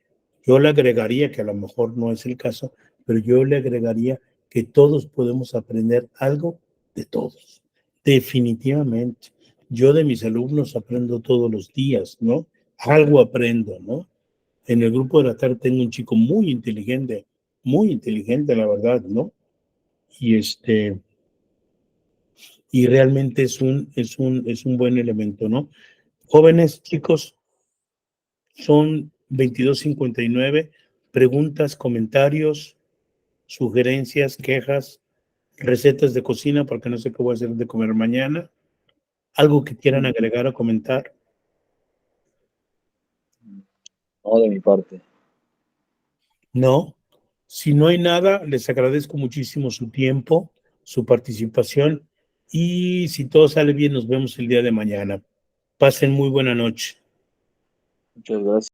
S1: Yo le agregaría, que a lo mejor no es el caso, pero yo le agregaría que todos podemos aprender algo de todos, definitivamente. Yo de mis alumnos aprendo todos los días, ¿no? Algo aprendo, ¿no? En el grupo de la tarde tengo un chico muy inteligente, la verdad, ¿no? Y realmente es un buen elemento, ¿no? Jóvenes, chicos, son 22:59. Preguntas, comentarios, sugerencias, quejas, recetas de cocina, porque no sé qué voy a hacer de comer mañana. ¿Algo que quieran agregar o comentar?
S16: No, de mi parte.
S1: No. Si no hay nada, les agradezco muchísimo su tiempo, su participación, y si todo sale bien, nos vemos el día de mañana. Pasen muy buena noche.
S16: Muchas gracias.